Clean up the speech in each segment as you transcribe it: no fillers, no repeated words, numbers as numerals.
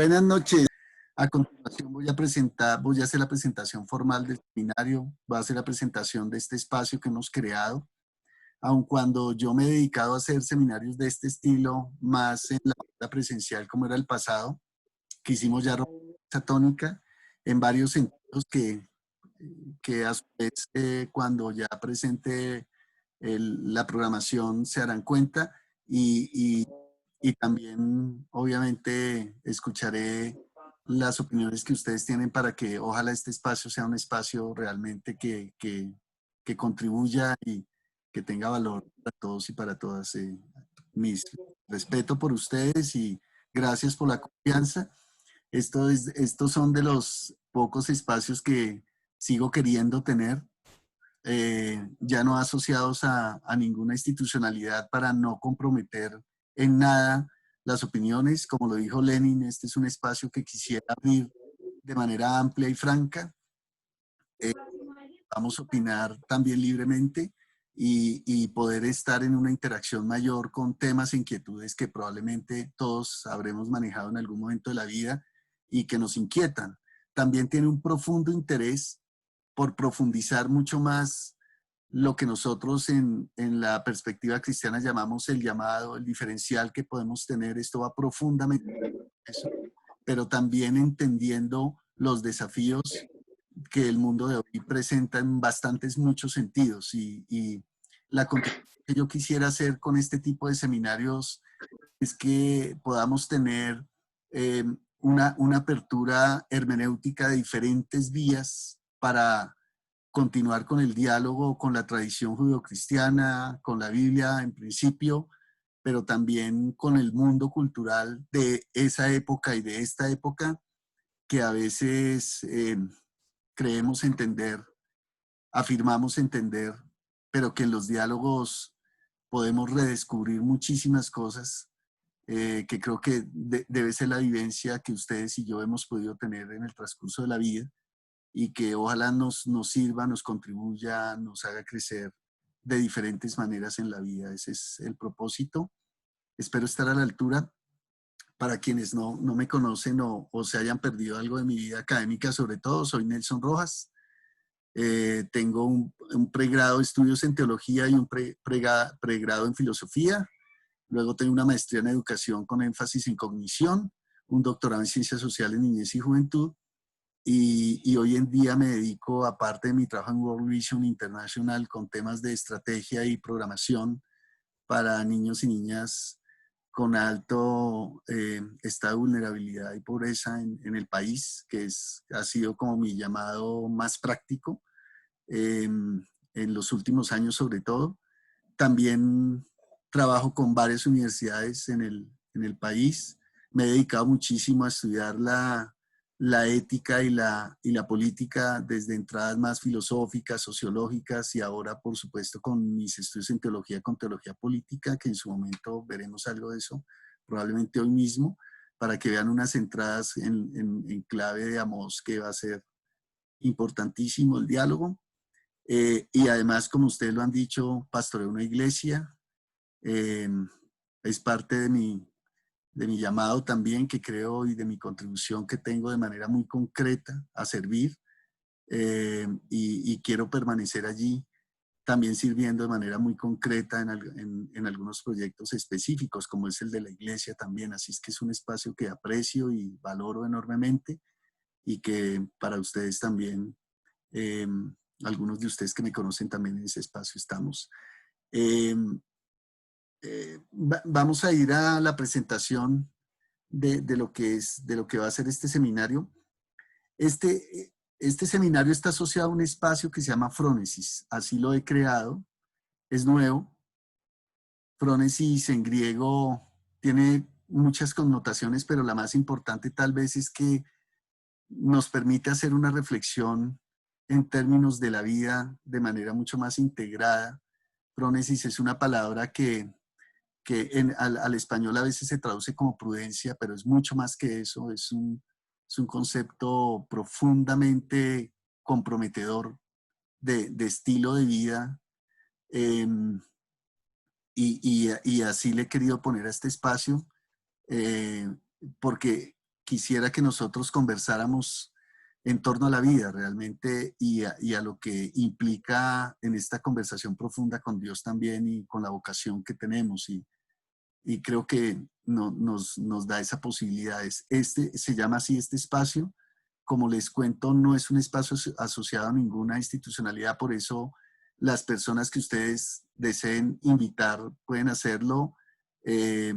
Buenas noches. A continuación voy a hacer la presentación formal del seminario, voy a hacer la presentación de este espacio que hemos creado, aun cuando yo me he dedicado a hacer seminarios de este estilo más en la vida presencial como era el pasado. Quisimos ya romper esa tónica en varios sentidos que a su vez cuando ya presente la programación se darán cuenta y también obviamente escucharé las opiniones que ustedes tienen para que ojalá este espacio sea un espacio realmente que contribuya y que tenga valor para todos y para todas. Mis respeto por ustedes y gracias por la confianza. Estos son de los pocos espacios que sigo queriendo tener, ya no asociados a ninguna institucionalidad para no comprometer en nada las opiniones. Como lo dijo Lenin, este es un espacio que quisiera abrir de manera amplia y franca. Vamos a opinar también libremente y poder estar en una interacción mayor con temas e inquietudes que probablemente todos habremos manejado en algún momento de la vida y que nos inquietan. También tiene un profundo interés por profundizar mucho más lo que nosotros en la perspectiva cristiana llamamos el llamado, el diferencial que podemos tener. Esto va profundamente en eso, pero también entendiendo los desafíos que el mundo de hoy presenta en bastantes muchos sentidos y la contribución que yo quisiera hacer con este tipo de seminarios es que podamos tener eh, una apertura hermenéutica de diferentes vías para continuar con el diálogo con la tradición judeocristiana, con la Biblia en principio, pero también con el mundo cultural de esa época y de esta época que a veces creemos entender, afirmamos entender, pero que en los diálogos podemos redescubrir muchísimas cosas que creo que debe ser la vivencia que ustedes y yo hemos podido tener en el transcurso de la vida y que ojalá nos sirva, nos contribuya, nos haga crecer de diferentes maneras en la vida. Ese es el propósito. Espero estar a la altura. Para quienes no me conocen o se hayan perdido algo de mi vida académica, sobre todo, soy Nelson Rojas. Tengo un pregrado de estudios en teología y un pregrado en filosofía. Luego tengo una maestría en educación con énfasis en cognición, un doctorado en ciencias sociales, niñez y juventud. Y hoy en día me dedico, aparte de mi trabajo en World Vision International, con temas de estrategia y programación para niños y niñas con alto estado de vulnerabilidad y pobreza en el país, que ha sido como mi llamado más práctico en los últimos años sobre todo. También trabajo con varias universidades en el país. Me he dedicado muchísimo a estudiar la ética y la política desde entradas más filosóficas, sociológicas y ahora, por supuesto, con mis estudios en teología, con teología política, que en su momento veremos algo de eso, probablemente hoy mismo, para que vean unas entradas en clave de Amós, que va a ser importantísimo el diálogo. Y además, como ustedes lo han dicho, pastoreo una iglesia. Eh, es parte de mi llamado también que creo y de mi contribución que tengo de manera muy concreta a servir y quiero permanecer allí también sirviendo de manera muy concreta en algunos proyectos específicos como es el de la iglesia también, así es que es un espacio que aprecio y valoro enormemente y que para ustedes también, eh, algunos de ustedes que me conocen también en ese espacio estamos. Eh, vamos a ir a la presentación de lo que de lo que va a ser este seminario. Este seminario está asociado a un espacio que se llama Frónesis, así lo he creado, es nuevo. Frónesis en griego tiene muchas connotaciones, pero la más importante tal vez es que nos permite hacer una reflexión en términos de la vida de manera mucho más integrada. Frónesis es una palabra que al español a veces se traduce como prudencia, pero es mucho más que eso, es un concepto profundamente comprometedor de estilo de vida. Eh, y así le he querido poner a este espacio, porque quisiera que nosotros conversáramos en torno a la vida realmente y a lo que implica en esta conversación profunda con Dios también y con la vocación que tenemos. Y creo que nos da esa posibilidad. Este, se llama así este espacio. Como les cuento, no es un espacio asociado a ninguna institucionalidad, por eso las personas que ustedes deseen invitar pueden hacerlo eh,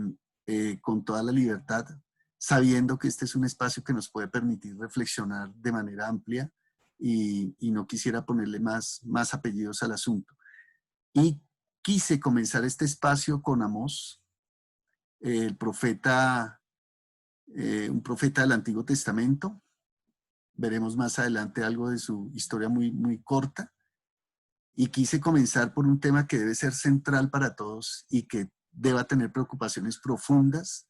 con toda la libertad, sabiendo que este es un espacio que nos puede permitir reflexionar de manera amplia y no quisiera ponerle más apellidos al asunto. Y quise comenzar este espacio con Amós, el profeta, un profeta del Antiguo Testamento. Veremos más adelante algo de su historia muy corta. Y quise comenzar por un tema que debe ser central para todos y que deba tener preocupaciones profundas,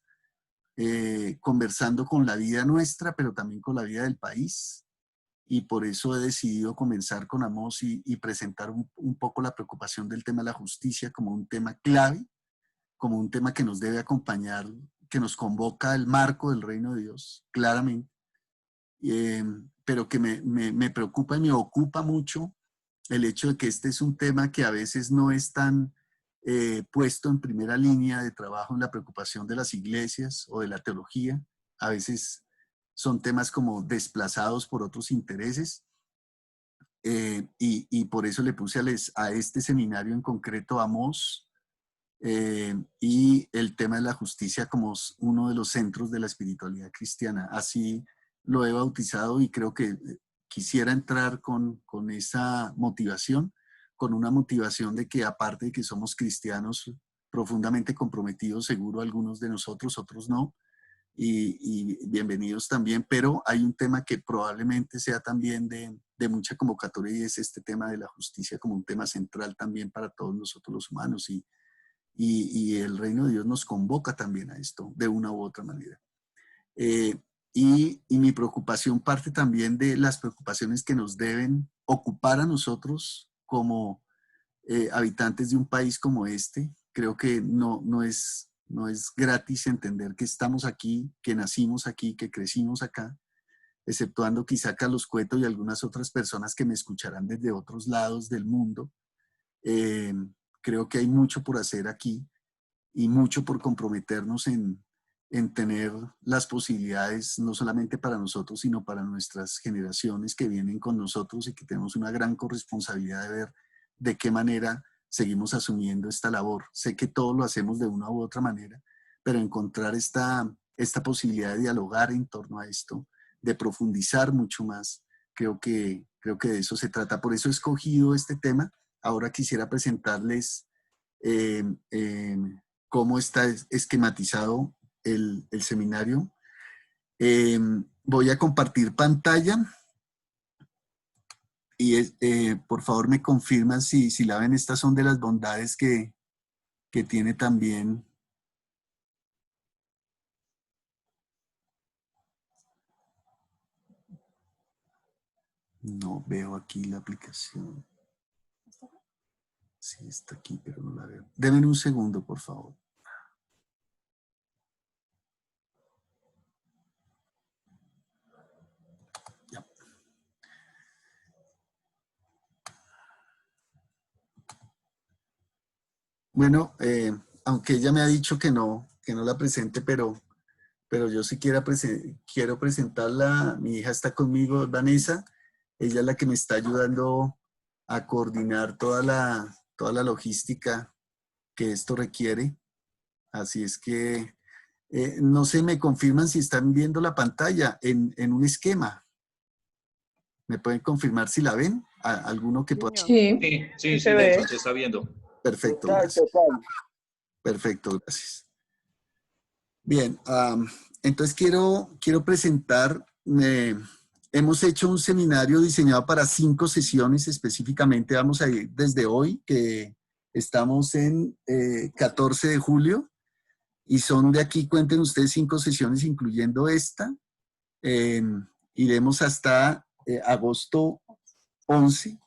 conversando con la vida nuestra, pero también con la vida del país. Y por eso he decidido comenzar con Amós y presentar un poco la preocupación del tema de la justicia como un tema clave, como un tema que nos debe acompañar, que nos convoca al marco del reino de Dios, claramente, pero que me preocupa y me ocupa mucho el hecho de que este es un tema que a veces no es tan puesto en primera línea de trabajo en la preocupación de las iglesias o de la teología. A veces son temas como desplazados por otros intereses. Y por eso le puse a este seminario en concreto Amós, y el tema de la justicia como uno de los centros de la espiritualidad cristiana. Así lo he bautizado y creo que quisiera entrar con esa motivación, con una motivación de que aparte de que somos cristianos profundamente comprometidos, seguro algunos de nosotros, otros no, y bienvenidos también, pero hay un tema que probablemente sea también de mucha convocatoria y es este tema de la justicia como un tema central también para todos nosotros los humanos y el reino de Dios nos convoca también a esto de una u otra manera. Y mi preocupación parte también de las preocupaciones que nos deben ocupar a nosotros como habitantes de un país como este. Creo que no es gratis entender que estamos aquí, que nacimos aquí, que crecimos acá, exceptuando quizá Carlos Cueto y algunas otras personas que me escucharán desde otros lados del mundo. Creo que hay mucho por hacer aquí y mucho por comprometernos en tener las posibilidades, no solamente para nosotros, sino para nuestras generaciones que vienen con nosotros y que tenemos una gran corresponsabilidad de ver de qué manera seguimos asumiendo esta labor. Sé que todos lo hacemos de una u otra manera, pero encontrar esta posibilidad de dialogar en torno a esto, de profundizar mucho más, creo que de eso se trata. Por eso he escogido este tema. Ahora quisiera presentarles eh, eh, cómo está esquematizado el seminario. Voy a compartir pantalla y por favor me confirman si la ven. Estas son de las bondades que tiene también. No veo aquí la aplicación. Sí, está aquí, pero no la veo. Denme un segundo, por favor. Ya. Bueno, aunque ella me ha dicho que no la presente, pero yo sí quiero presentarla. Mi hija está conmigo, Vanessa. Ella es la que me está ayudando a coordinar toda la logística que esto requiere. Así es que, no sé, me confirman si están viendo la pantalla en un esquema. ¿Me pueden confirmar si la ven? ¿Alguno que pueda? Sí, Sí, se ve. se está viendo. Perfecto, gracias. Perfecto, gracias. Bien, entonces quiero presentar, hemos hecho un seminario diseñado para 5 sesiones específicamente. Vamos a ir desde hoy, que estamos en 14 de julio, y son de aquí, cuenten ustedes, 5 sesiones, incluyendo esta. Iremos hasta agosto 11.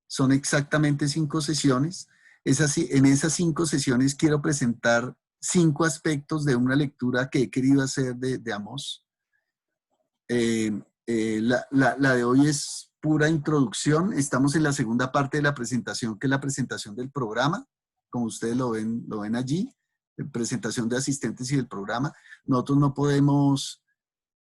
Son exactamente 5 sesiones. En esas 5 sesiones quiero presentar 5 aspectos de una lectura que he querido hacer de Amós. La de hoy es pura introducción. Estamos en la segunda parte de la presentación, que es la presentación del programa. Como ustedes lo ven allí, presentación de asistentes y del programa. Nosotros no podemos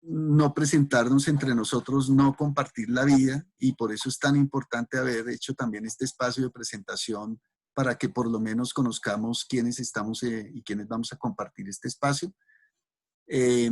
no presentarnos entre nosotros, no compartir la vida, y por eso es tan importante haber hecho también este espacio de presentación para que por lo menos conozcamos quiénes estamos y quiénes vamos a compartir este espacio. Y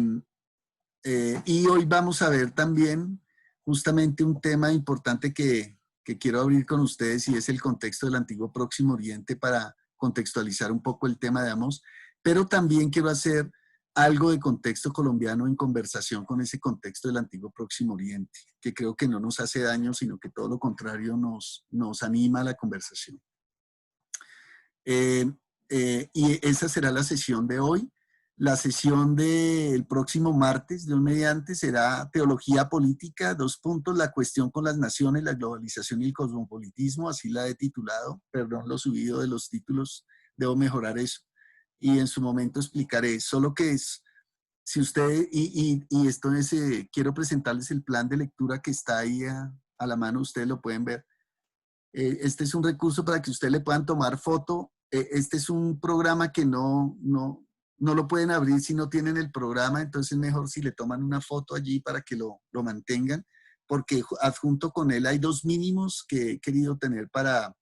hoy vamos a ver también justamente un tema importante que quiero abrir con ustedes, y es el contexto del antiguo Próximo Oriente, para contextualizar un poco el tema de Amos, pero también quiero hacer algo de contexto colombiano en conversación con ese contexto del antiguo Próximo Oriente, que creo que no nos hace daño, sino que todo lo contrario nos anima a la conversación. Y esa será la sesión de hoy. La sesión del próximo martes, Dios mediante, será Teología Política, la cuestión con las naciones, la globalización y el cosmopolitismo, así la he titulado. Perdón lo subido de los títulos, debo mejorar eso. Y en su momento explicaré, solo que es, si usted, y esto es, quiero presentarles el plan de lectura que está ahí a la mano, ustedes lo pueden ver. Este es un recurso para que ustedes le puedan tomar foto. Este es un programa que no lo pueden abrir si no tienen el programa, entonces es mejor si le toman una foto allí para que lo mantengan, porque adjunto con él hay dos mínimos que he querido tener para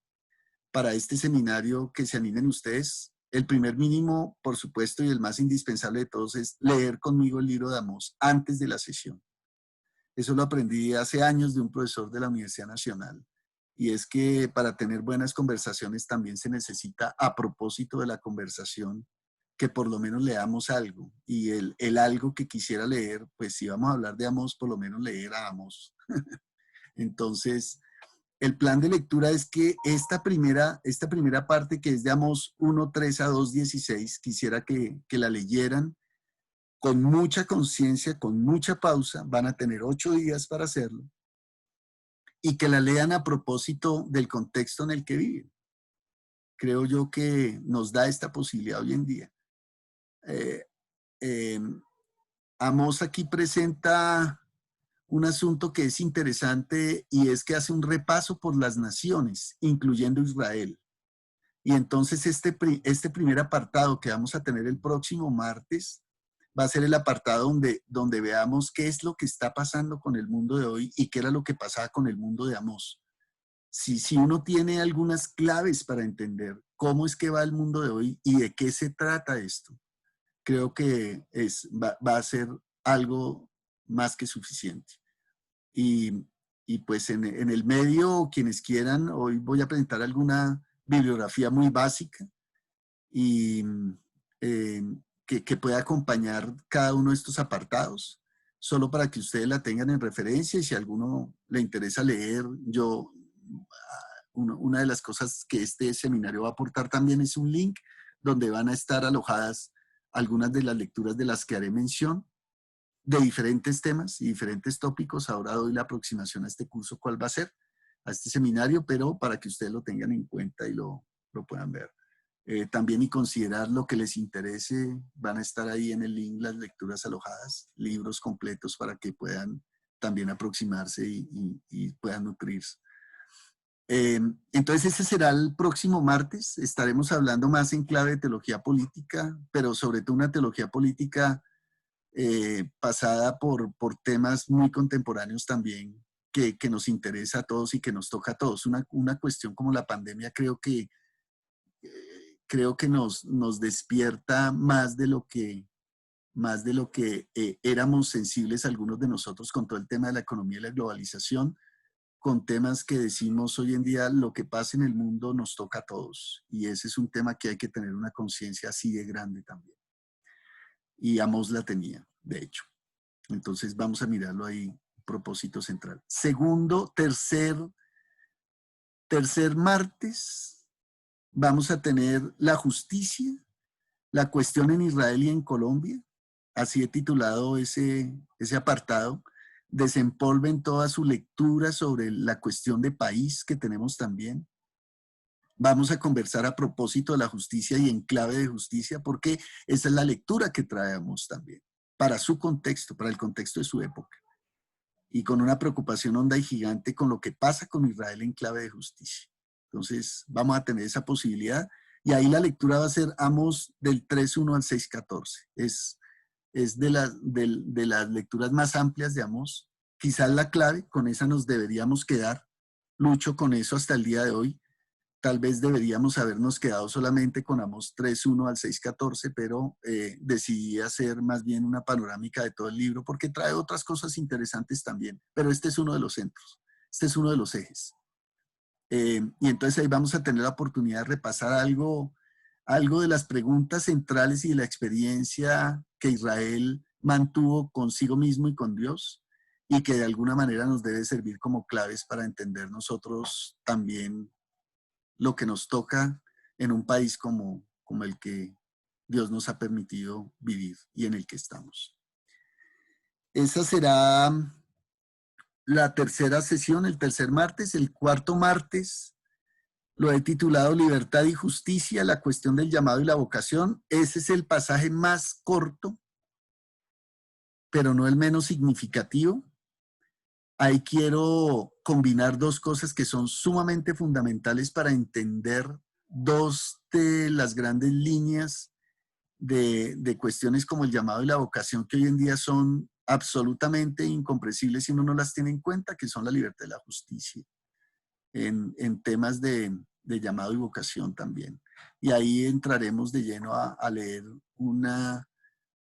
este seminario, que se animen ustedes. El primer mínimo, por supuesto, y el más indispensable de todos, es leer conmigo el libro de Amós antes de la sesión. Eso lo aprendí hace años de un profesor de la Universidad Nacional. Y es que para tener buenas conversaciones también se necesita, a propósito de la conversación, que por lo menos leamos algo. Y el algo que quisiera leer, pues si vamos a hablar de Amós, por lo menos leer a Amós. Entonces, el plan de lectura es que esta primera parte, que es de Amós 1:3 a 2:16, quisiera que la leyeran con mucha conciencia, con mucha pausa. Van a tener 8 días para hacerlo. Y que la lean a propósito del contexto en el que viven. Creo yo que nos da esta posibilidad hoy en día. Amós aquí presenta un asunto que es interesante, y es que hace un repaso por las naciones, incluyendo Israel. Y entonces este primer apartado que vamos a tener el próximo martes va a ser el apartado donde veamos qué es lo que está pasando con el mundo de hoy y qué era lo que pasaba con el mundo de Amós. Si uno tiene algunas claves para entender cómo es que va el mundo de hoy y de qué se trata esto, creo que va a ser algo más que suficiente. Y pues en el medio, quienes quieran, hoy voy a presentar alguna bibliografía muy básica y que pueda acompañar cada uno de estos apartados, solo para que ustedes la tengan en referencia, y si a alguno le interesa leer. Una de las cosas que este seminario va a aportar también es un link donde van a estar alojadas algunas de las lecturas de las que haré mención, de diferentes temas y diferentes tópicos. Ahora doy la aproximación a este curso, cuál va a ser, a este seminario, pero para que ustedes lo tengan en cuenta y lo puedan ver. También, y considerar lo que les interese, van a estar ahí en el link las lecturas alojadas, libros completos para que puedan también aproximarse y puedan nutrirse. Entonces ese será el próximo martes. Estaremos hablando más en clave de teología política, pero sobre todo una teología política pasada por temas muy contemporáneos también, que nos interesa a todos y que nos toca a todos. Una cuestión como la pandemia creo que nos despierta más de lo que éramos sensibles algunos de nosotros, con todo el tema de la economía y la globalización, con temas que decimos hoy en día: lo que pasa en el mundo nos toca a todos, y ese es un tema que hay que tener una conciencia así de grande también. Y Amós la tenía, de hecho. Entonces vamos a mirarlo ahí, propósito central. Tercer martes, vamos a tener la justicia, la cuestión en Israel y en Colombia. Así he titulado ese apartado. Desempolven toda su lectura sobre la cuestión de país que tenemos también. Vamos a conversar a propósito de la justicia y en clave de justicia, porque esa es la lectura que traemos también, para su contexto, para el contexto de su época. y con una preocupación honda y gigante con lo que pasa con Israel en clave de justicia. Entonces vamos a tener esa posibilidad y ahí la lectura va a ser Amos del 3.1 al 6.14. Es de las lecturas más amplias de Amos. Quizás la clave, con esa nos deberíamos quedar. Lucho con eso hasta el día de hoy. Tal vez deberíamos habernos quedado solamente con Amos 3.1 al 6.14, pero decidí hacer más bien una panorámica de todo el libro porque trae otras cosas interesantes también. Pero este es uno de los centros, este es uno de los ejes. Y entonces ahí vamos a tener la oportunidad de repasar algo de las preguntas centrales y de la experiencia que Israel mantuvo consigo mismo y con Dios y que de alguna manera nos debe servir como claves para entender nosotros también lo que nos toca en un país como el que Dios nos ha permitido vivir y en el que estamos. Esa será la tercera sesión, el tercer martes. El cuarto martes lo he titulado Libertad y Justicia, la cuestión del llamado y la vocación. Ese es el pasaje más corto, pero no el menos significativo. Ahí quiero combinar dos cosas que son sumamente fundamentales para entender dos de las grandes líneas de cuestiones como el llamado y la vocación que hoy en día son absolutamente incomprensibles si uno no las tiene en cuenta, que son la libertad y la justicia, en temas de llamado y vocación también. Y ahí entraremos de lleno a leer un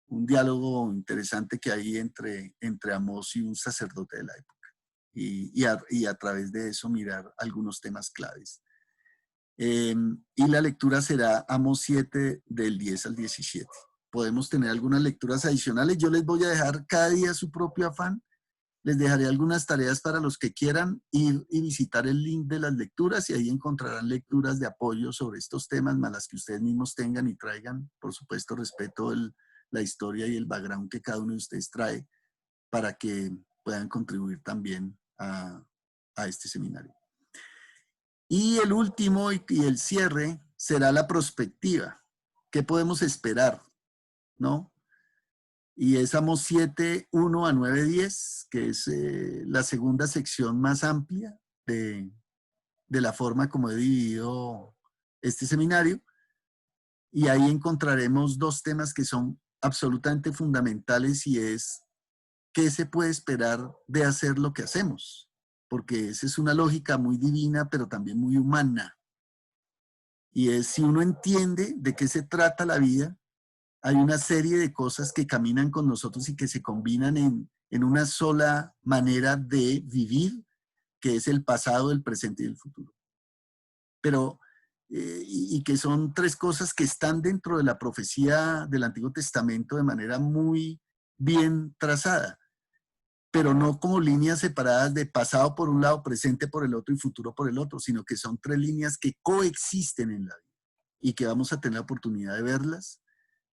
diálogo interesante que hay entre Amós y un sacerdote de la época. Y a través de eso mirar algunos temas claves. Y la lectura será Amós 7 del 10 al 17. Podemos tener algunas lecturas adicionales. Yo les voy a dejar cada día su propio afán. Les dejaré algunas tareas para los que quieran ir y visitar el link de las lecturas y ahí encontrarán lecturas de apoyo sobre estos temas, más las que ustedes mismos tengan y traigan. Por supuesto, respeto la historia y el background que cada uno de ustedes trae para que puedan contribuir también a este seminario. Y el último y el cierre será la prospectiva. ¿Qué podemos esperar? ¿No? Y es Amós 7, 1 a 9, 10, que es la segunda sección más amplia de la forma como he dividido este seminario. Y ahí encontraremos dos temas que son absolutamente fundamentales y es ¿qué se puede esperar de hacer lo que hacemos? Porque esa es una lógica muy divina, pero también muy humana. Y es si uno entiende de qué se trata la vida, hay una serie de cosas que caminan con nosotros y que se combinan en una sola manera de vivir, que es el pasado, el presente y el futuro. Pero, y que son tres cosas que están dentro de la profecía del Antiguo Testamento de manera muy bien trazada, pero no como líneas separadas de pasado por un lado, presente por el otro y futuro por el otro, sino que son tres líneas que coexisten en la vida y que vamos a tener la oportunidad de verlas,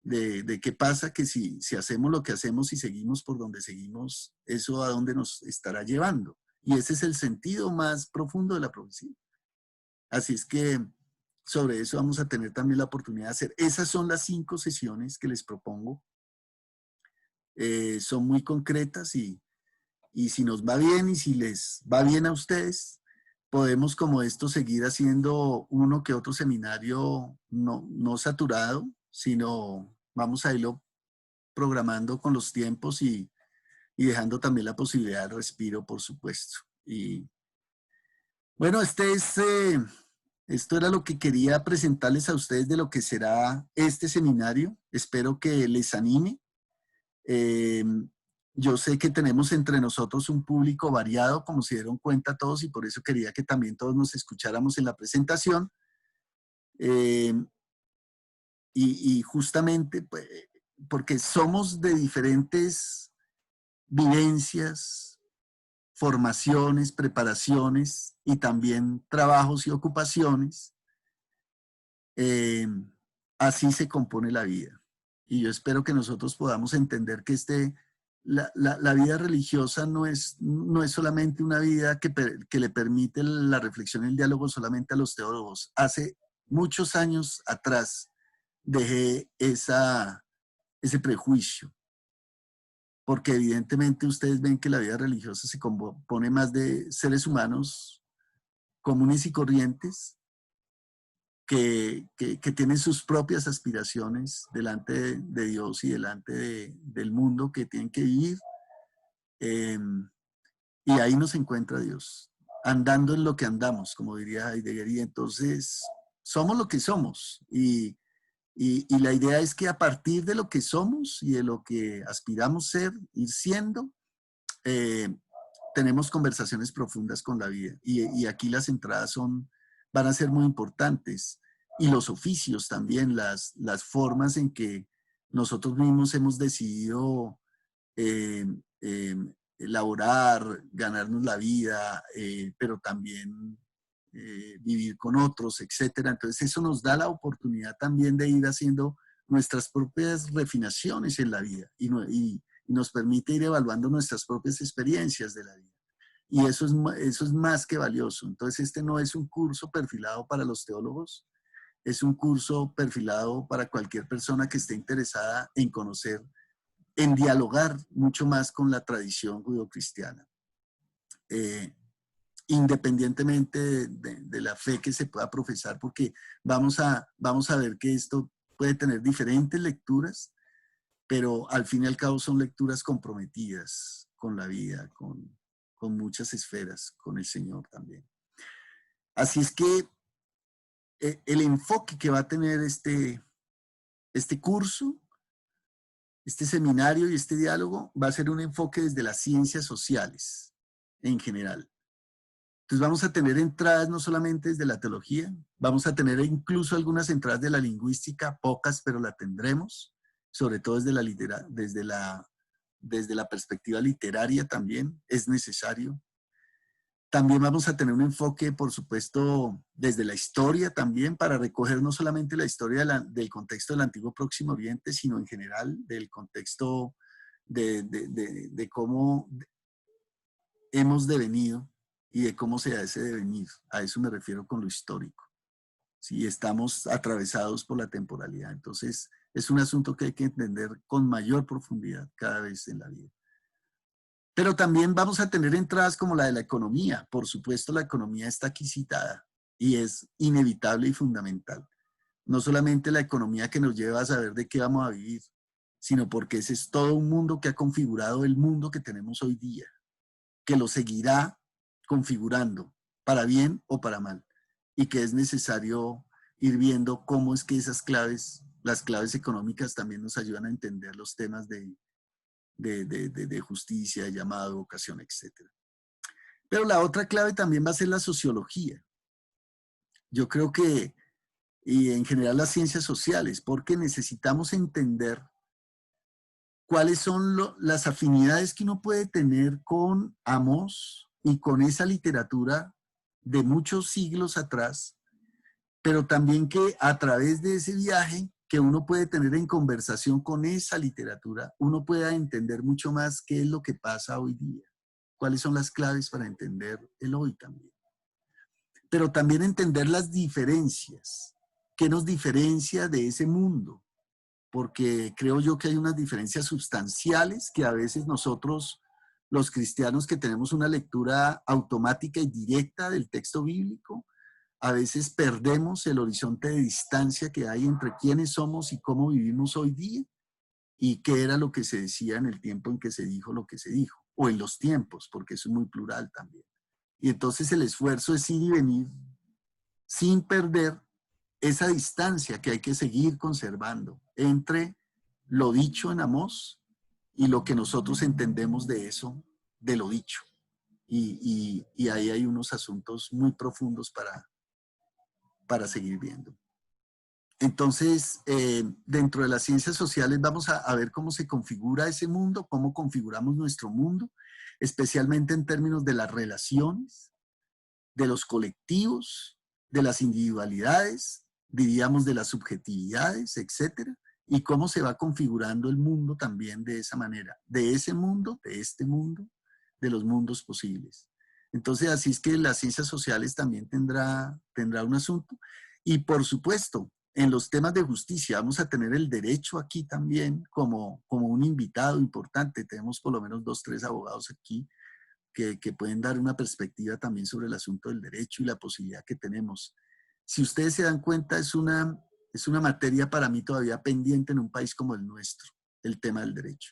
de qué pasa que si hacemos lo que hacemos y seguimos por donde seguimos, eso a dónde nos estará llevando. Y ese es el sentido más profundo de la profecía. Así es que sobre eso vamos a tener también la oportunidad de hacer. Esas son las 5 sesiones que les propongo. Son muy concretas y si nos va bien y si les va bien a ustedes, podemos como esto seguir haciendo uno que otro seminario no saturado, sino vamos a irlo programando con los tiempos y dejando también la posibilidad de respiro, por supuesto. Y bueno, esto era lo que quería presentarles a ustedes de lo que será este seminario. Espero que les anime. Yo sé que tenemos entre nosotros un público variado, como se dieron cuenta todos, y por eso quería que también todos nos escucháramos en la presentación. Y justamente pues, porque somos de diferentes vivencias, formaciones, preparaciones y también trabajos y ocupaciones, así se compone la vida. Y yo espero que nosotros podamos entender que la vida religiosa no es solamente una vida que le permite la reflexión y el diálogo solamente a los teólogos. Hace muchos años atrás dejé ese prejuicio, porque evidentemente ustedes ven que la vida religiosa se compone más de seres humanos comunes y corrientes que tienen sus propias aspiraciones delante de Dios y delante del mundo que tienen que vivir. Y ahí nos encuentra Dios, andando en lo que andamos, como diría Heidegger. Y entonces somos lo que somos. Y la idea es que a partir de lo que somos y de lo que aspiramos ser, ir siendo, eh, tenemos conversaciones profundas con la vida. Y aquí las entradas van a ser muy importantes. Y los oficios también, las formas en que nosotros mismos hemos decidido eh, eh, elaborar, ganarnos la vida, pero también vivir con otros, etcétera. Entonces eso nos da la oportunidad también de ir haciendo nuestras propias refinaciones en la vida y nos permite ir evaluando nuestras propias experiencias de la vida. Y eso es más que valioso. Entonces este no es un curso perfilado para los teólogos, es un curso perfilado para cualquier persona que esté interesada en conocer, en dialogar mucho más con la tradición judeocristiana. Independientemente de la fe que se pueda profesar, porque vamos a ver que esto puede tener diferentes lecturas, pero al fin y al cabo son lecturas comprometidas con la vida, con muchas esferas, con el Señor también. Así es que el enfoque que va a tener este curso, este seminario y este diálogo va a ser un enfoque desde las ciencias sociales en general. Entonces vamos a tener entradas no solamente desde la teología, vamos a tener incluso algunas entradas de la lingüística, pocas, pero la tendremos, sobre todo desde la perspectiva literaria también, es necesario. También vamos a tener un enfoque, por supuesto, desde la historia también, para recoger no solamente la historia del contexto del Antiguo Próximo Oriente, sino en general del contexto de cómo hemos devenido y de cómo se da ese devenir. A eso me refiero con lo histórico. Si estamos atravesados por la temporalidad. Entonces, es un asunto que hay que entender con mayor profundidad cada vez en la vida. Pero también vamos a tener entradas como la de la economía. Por supuesto, la economía está aquí citada y es inevitable y fundamental. No solamente la economía que nos lleva a saber de qué vamos a vivir, sino porque ese es todo un mundo que ha configurado el mundo que tenemos hoy día, que lo seguirá configurando, para bien o para mal, y que es necesario ir viendo cómo es que esas claves, las claves económicas también nos ayudan a entender los temas de justicia, de llamado, vocación, etc. Pero la otra clave también va a ser la sociología. Yo creo que, y en general las ciencias sociales, porque necesitamos entender cuáles son las afinidades que uno puede tener con Amós y con esa literatura de muchos siglos atrás, pero también que a través de ese viaje que uno puede tener en conversación con esa literatura, uno pueda entender mucho más qué es lo que pasa hoy día, cuáles son las claves para entender el hoy también. Pero también entender las diferencias, qué nos diferencia de ese mundo, porque creo yo que hay unas diferencias sustanciales que a veces nosotros, los cristianos que tenemos una lectura automática y directa del texto bíblico, a veces perdemos el horizonte de distancia que hay entre quiénes somos y cómo vivimos hoy día y qué era lo que se decía en el tiempo en que se dijo lo que se dijo, o en los tiempos, porque eso es muy plural también. Y entonces el esfuerzo es ir y venir sin perder esa distancia que hay que seguir conservando entre lo dicho en Amós y lo que nosotros entendemos de eso, de lo dicho. Y ahí hay unos asuntos muy profundos para seguir viendo. Entonces, dentro de las ciencias sociales vamos a ver cómo se configura ese mundo, cómo configuramos nuestro mundo, especialmente en términos de las relaciones, de los colectivos, de las individualidades, diríamos de las subjetividades, etcétera, y cómo se va configurando el mundo también de esa manera, de ese mundo, de este mundo, de los mundos posibles. Entonces, así es que las ciencias sociales también tendrá un asunto. Y por supuesto, en los temas de justicia. Vamos a tener el derecho aquí también como un invitado importante. Tenemos por lo menos 2, 3 abogados aquí que pueden dar una perspectiva también sobre el asunto del derecho y la posibilidad que tenemos. Si ustedes se dan cuenta, es una materia para mí todavía pendiente en un país como el nuestro, el tema del derecho.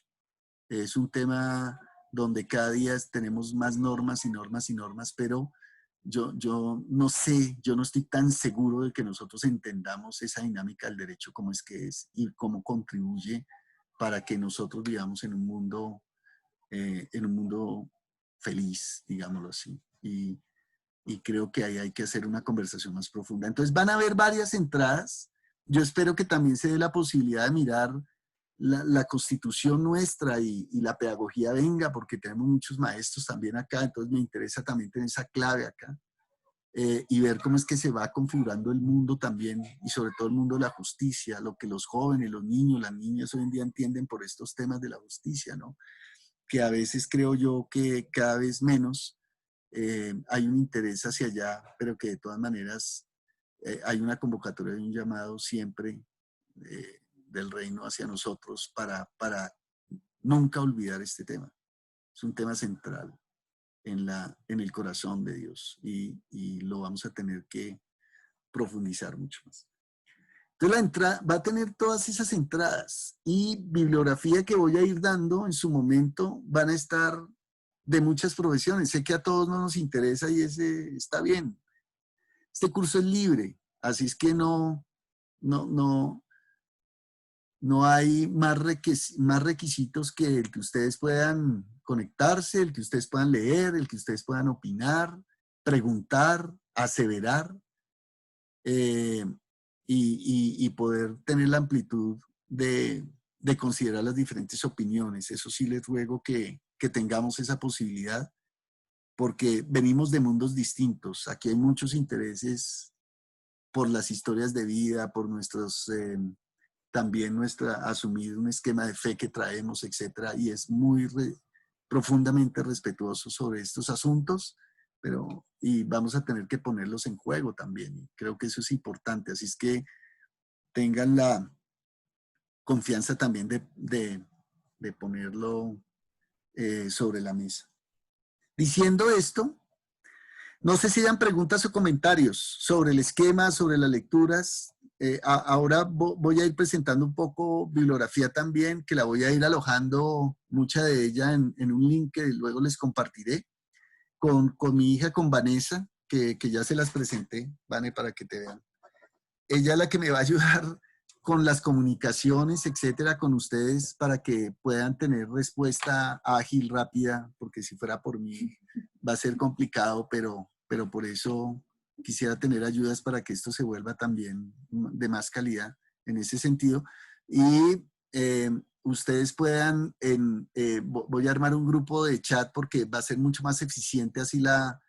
Es un tema donde cada día tenemos más normas y normas y normas, pero yo no sé, yo no estoy tan seguro de que nosotros entendamos esa dinámica del derecho como es que es y cómo contribuye para que nosotros vivamos en un mundo feliz, digámoslo así. Y creo que ahí hay que hacer una conversación más profunda. Entonces van a haber varias entradas. Yo espero que también se dé la posibilidad de mirar la constitución nuestra y la pedagogía venga, porque tenemos muchos maestros también acá, entonces me interesa también tener esa clave acá. Y ver cómo es que se va configurando el mundo también, y sobre todo el mundo de la justicia, lo que los jóvenes, los niños, las niñas hoy en día entienden por estos temas de la justicia, ¿no? Que a veces creo yo que cada vez menos hay un interés hacia allá, pero que de todas maneras hay una convocatoria y un llamado siempre del reino hacia nosotros para nunca olvidar este tema. Es un tema central en el corazón de Dios y lo vamos a tener que profundizar mucho más. Entonces la entrada va a tener todas esas entradas y bibliografía que voy a ir dando en su momento van a estar de muchas profesiones. Sé que a todos no nos interesa y ese está bien. Este curso es libre, así es que no, no, no hay más requisitos que el que ustedes puedan conectarse, el que ustedes puedan leer, el que ustedes puedan opinar, preguntar, aseverar. Eh, y poder tener la amplitud de considerar las diferentes opiniones. Eso sí les ruego que tengamos esa posibilidad, porque venimos de mundos distintos. Aquí hay muchos intereses por las historias de vida, por también asumir un esquema de fe que traemos, etcétera, y es profundamente respetuoso sobre estos asuntos, y vamos a tener que ponerlos en juego también. Y creo que eso es importante. Así es que tengan la confianza también de ponerlo sobre la mesa. Diciendo esto, no sé si hayan preguntas o comentarios sobre el esquema, sobre las lecturas. Ahora voy a ir presentando un poco bibliografía también, que la voy a ir alojando, mucha de ella en un link que luego les compartiré, con mi hija, con Vanessa, que ya se las presenté, Vane, para que te vean. Ella es la que me va a ayudar con las comunicaciones, etcétera, con ustedes para que puedan tener respuesta ágil, rápida, porque si fuera por mí va a ser complicado, pero por eso quisiera tener ayudas para que esto se vuelva también de más calidad en ese sentido. Y ustedes puedan, voy a armar un grupo de chat porque va a ser mucho más eficiente así la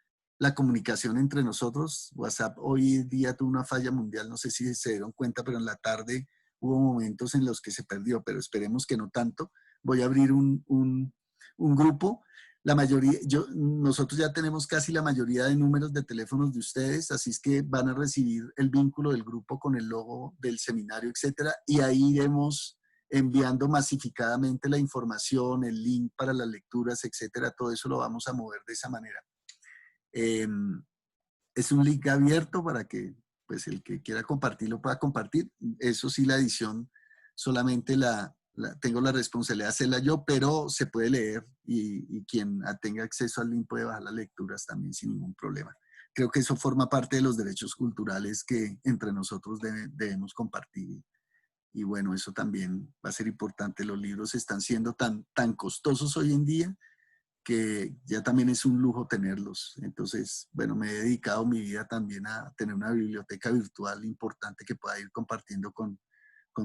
comunicación entre nosotros. WhatsApp hoy día tuvo una falla mundial, no sé si se dieron cuenta, pero en la tarde hubo momentos en los que se perdió, pero esperemos que no tanto. Voy a abrir un grupo. La mayoría, nosotros ya tenemos casi la mayoría de números de teléfonos de ustedes, así es que van a recibir el vínculo del grupo con el logo del seminario, etcétera, y ahí iremos enviando masificadamente la información, el link para las lecturas, etcétera. Todo eso lo vamos a mover de esa manera. Es un link abierto para que pues, el que quiera compartirlo pueda compartir. Eso sí, la edición solamente tengo la responsabilidad de hacerla yo, pero se puede leer y quien tenga acceso al link puede bajar las lecturas también sin ningún problema. Creo que eso forma parte de los derechos culturales que entre nosotros debemos compartir. Y bueno, eso también va a ser importante. Los libros están siendo tan costosos hoy en día que ya también es un lujo tenerlos. Entonces, bueno, me he dedicado mi vida también a tener una biblioteca virtual importante que pueda ir compartiendo con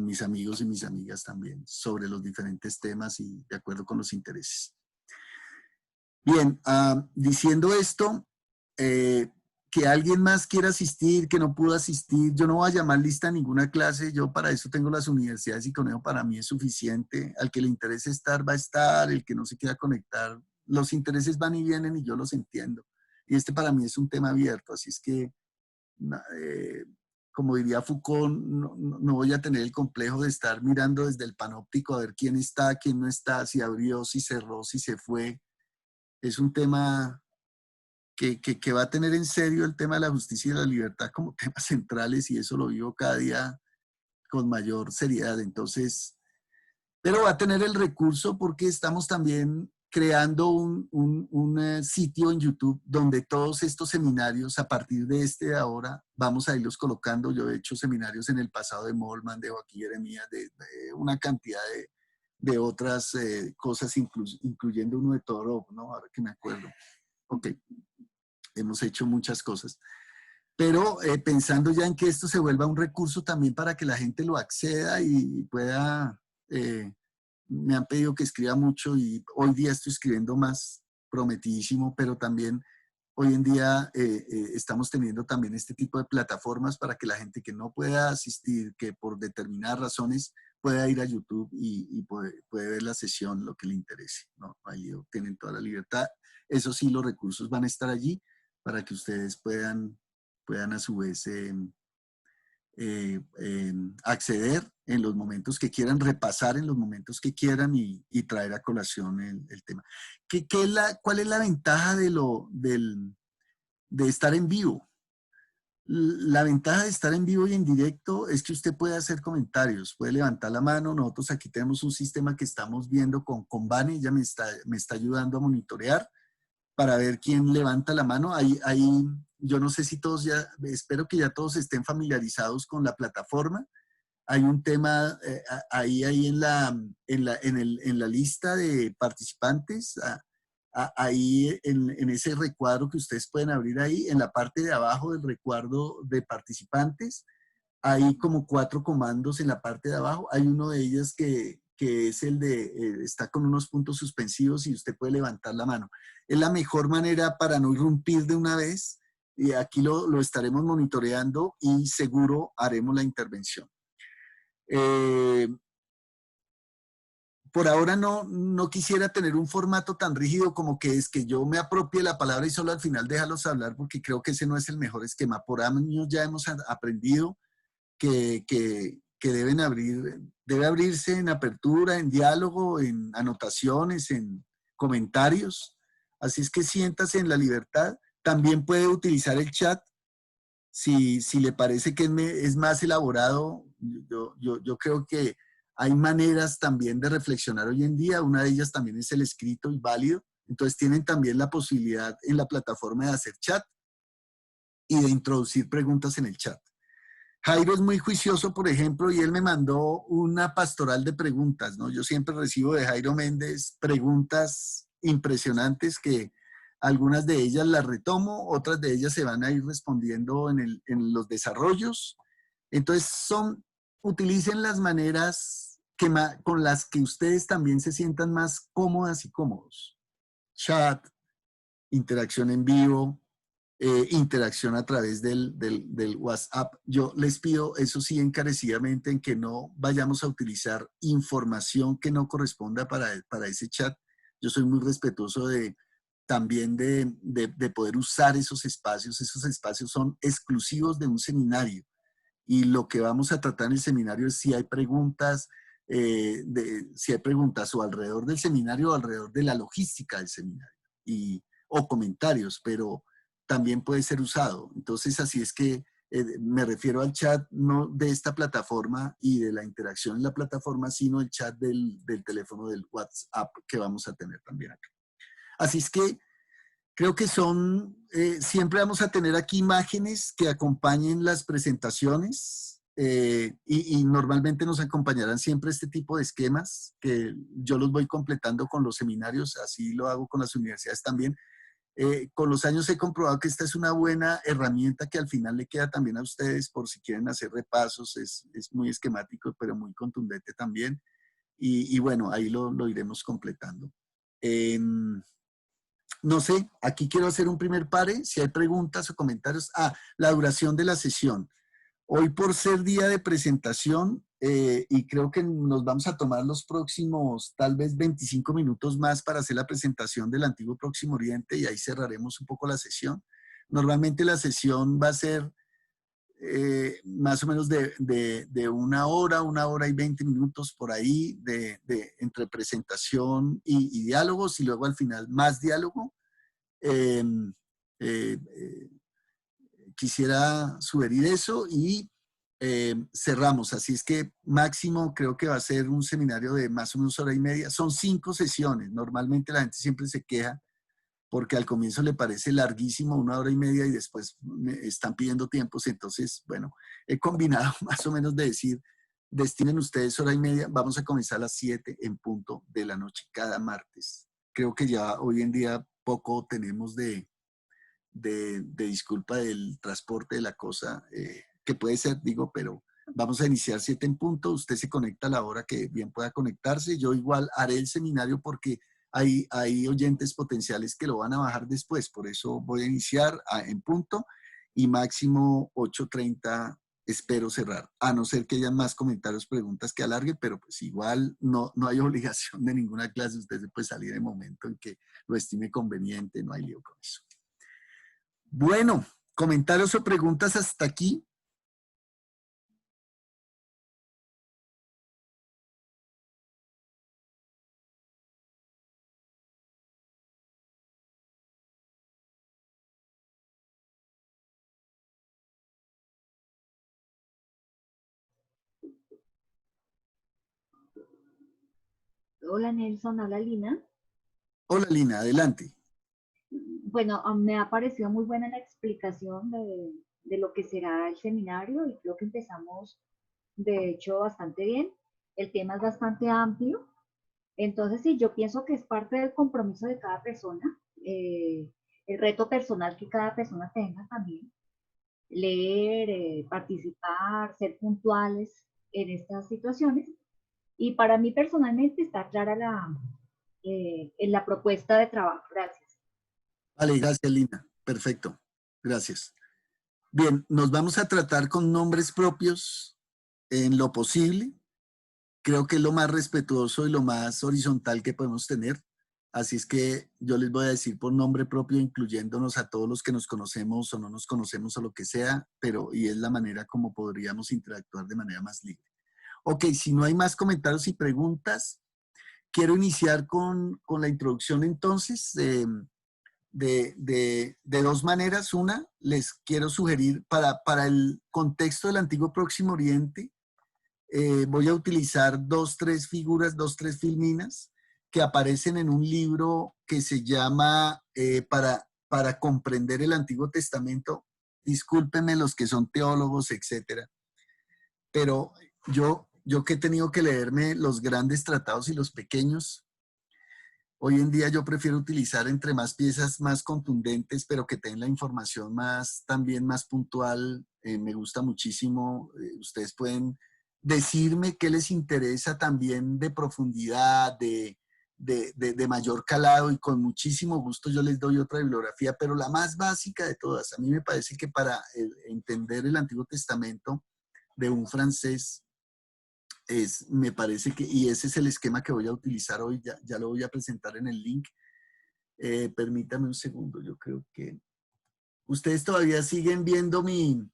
mis amigos y mis amigas también sobre los diferentes temas y de acuerdo con los intereses. Bien, diciendo esto, que alguien más quiera asistir, que no pudo asistir, yo no voy a llamar lista a ninguna clase, yo para eso tengo las universidades y con eso para mí es suficiente. Al que le interese estar, va a estar, el que no se quiera conectar, los intereses van y vienen y yo los entiendo. Y este para mí es un tema abierto, así es que como diría Foucault, no voy a tener el complejo de estar mirando desde el panóptico a ver quién está, quién no está, si abrió, si cerró, si se fue. Es un tema que va a tener en serio el tema de la justicia y la libertad como temas centrales, y eso lo vivo cada día con mayor seriedad. Entonces, pero va a tener el recurso porque estamos también creando un sitio en YouTube donde todos estos seminarios, a partir de este de ahora, vamos a irlos colocando. Yo he hecho seminarios en el pasado de Molman, de Joaquín Jeremías, de una cantidad de otras cosas, incluyendo uno de Toro, ¿no? Ahora que me acuerdo. Ok, hemos hecho muchas cosas. Pero pensando ya en que esto se vuelva un recurso también para que la gente lo acceda y pueda... me han pedido que escriba mucho y hoy día estoy escribiendo más, prometidísimo, pero también hoy en día estamos teniendo también este tipo de plataformas para que la gente que no pueda asistir, que por determinadas razones pueda ir a YouTube y puede ver la sesión, lo que le interese, ¿no? Ahí tienen toda la libertad. Eso sí, los recursos van a estar allí para que ustedes puedan a su vez acceder en los momentos que quieran, repasar en los momentos que quieran y traer a colación el tema. ¿Cuál es la ventaja de estar en vivo? La ventaja de estar en vivo y en directo es que usted puede hacer comentarios, puede levantar la mano. Nosotros aquí tenemos un sistema que estamos viendo con Vane, ella me está ayudando a monitorear para ver quién levanta la mano. Ahí, yo no sé si todos ya, espero que ya todos estén familiarizados con la plataforma. Hay un tema ahí en la lista de participantes, ahí en ese recuadro que ustedes pueden abrir ahí, en la parte de abajo del recuadro de participantes, hay como 4 comandos en la parte de abajo. Hay uno de ellos que es el de, está con unos puntos suspensivos y usted puede levantar la mano. Es la mejor manera para no irrumpir de una vez, y aquí lo estaremos monitoreando y seguro haremos la intervención. Por ahora no quisiera tener un formato tan rígido como que es que yo me apropie la palabra y solo al final déjalos hablar, porque creo que ese no es el mejor esquema. Por años ya hemos aprendido que debe abrirse en apertura, en diálogo, en anotaciones, en comentarios. Así es que siéntase en la libertad. También puede utilizar el chat si le parece que es más elaborado. Yo creo que hay maneras también de reflexionar hoy en día. Una de ellas también es el escrito y válido. Entonces tienen también la posibilidad en la plataforma de hacer chat y de introducir preguntas en el chat. Jairo es muy juicioso, por ejemplo, y él me mandó una pastoral de preguntas, ¿no? Yo siempre recibo de Jairo Méndez preguntas impresionantes que algunas de ellas las retomo, otras de ellas se van a ir respondiendo en los desarrollos. Entonces, utilicen las maneras con las que ustedes también se sientan más cómodas y cómodos. Chat, interacción en vivo, interacción a través del WhatsApp. Yo les pido, eso sí, encarecidamente, en que no vayamos a utilizar información que no corresponda para ese chat. Yo soy muy respetuoso también de poder usar esos espacios. Esos espacios son exclusivos de un seminario. Y lo que vamos a tratar en el seminario es si hay preguntas, si hay preguntas o alrededor del seminario o alrededor de la logística del seminario, o comentarios, pero también puede ser usado. Entonces, así es que me refiero al chat no de esta plataforma y de la interacción en la plataforma, sino el chat del teléfono del WhatsApp que vamos a tener también acá. Así es que creo que siempre vamos a tener aquí imágenes que acompañen las presentaciones y normalmente nos acompañarán siempre este tipo de esquemas que yo los voy completando con los seminarios, así lo hago con las universidades también. Con los años he comprobado que esta es una buena herramienta que al final le queda también a ustedes por si quieren hacer repasos. Es muy esquemático, pero muy contundente también. Y bueno, ahí lo iremos completando. No sé, aquí quiero hacer un primer pare, si hay preguntas o comentarios. La duración de la sesión. Hoy, por ser día de presentación, y creo que nos vamos a tomar los próximos tal vez 25 minutos más para hacer la presentación del antiguo Próximo Oriente, y ahí cerraremos un poco la sesión. Normalmente la sesión va a ser más o menos de una hora y 20 minutos por ahí, entre presentación y diálogos, y luego al final más diálogo. Eh, eh, eh, Quisiera sugerir eso y cerramos. Así es que máximo creo que va a ser un seminario de más o menos hora y media. Son 5 sesiones. Normalmente la gente siempre se queja porque al comienzo le parece larguísimo, una hora y media, y después me están pidiendo tiempos. Entonces, bueno, he combinado más o menos de decir, destinen ustedes hora y media, vamos a comenzar a las 7 en punto de la noche cada martes. Creo que ya hoy en día poco tenemos de disculpa del transporte de la cosa, que puede ser, digo, pero vamos a iniciar 7 en punto, usted se conecta a la hora que bien pueda conectarse, yo igual haré el seminario porque hay oyentes potenciales que lo van a bajar después, por eso voy a iniciar en punto y máximo 8:30 espero cerrar, a no ser que hayan más comentarios, preguntas que alarguen, pero pues igual no hay obligación de ninguna clase, usted se puede salir en el momento en que lo estime conveniente, no hay lío con eso. Bueno, comentarios o preguntas hasta aquí. Hola Nelson, habla Lina. Hola Lina, adelante. Bueno, me ha parecido muy buena la explicación de lo que será el seminario y creo que empezamos de hecho bastante bien. El tema es bastante amplio, entonces sí, yo pienso que es parte del compromiso de cada persona, el reto personal que cada persona tenga también, leer, participar, ser puntuales en estas situaciones. Y para mí personalmente está clara en la propuesta de trabajo. Gracias. Vale, gracias Lina. Perfecto. Gracias. Bien, nos vamos a tratar con nombres propios en lo posible. Creo que es lo más respetuoso y lo más horizontal que podemos tener. Así es que yo les voy a decir por nombre propio, incluyéndonos a todos los que nos conocemos o no nos conocemos o lo que sea, y es la manera como podríamos interactuar de manera más libre. Ok, si no hay más comentarios y preguntas, quiero iniciar con la introducción entonces de dos maneras. Una, les quiero sugerir para el contexto del antiguo Próximo Oriente, voy a utilizar tres figuras, tres filminas que aparecen en un libro que se llama para comprender el Antiguo Testamento. Discúlpenme los que son teólogos, etcétera, pero yo que he tenido que leerme los grandes tratados y los pequeños, hoy en día yo prefiero utilizar entre más piezas más contundentes, pero que tengan la información también más puntual. Me gusta muchísimo. Ustedes pueden decirme qué les interesa también de profundidad, de mayor calado, y con muchísimo gusto yo les doy otra bibliografía, pero la más básica de todas. A mí me parece que para entender el Antiguo Testamento de un francés, me parece que, y ese es el esquema que voy a utilizar hoy, ya lo voy a presentar en el link. Permítame un segundo, yo creo que ustedes todavía siguen viendo mi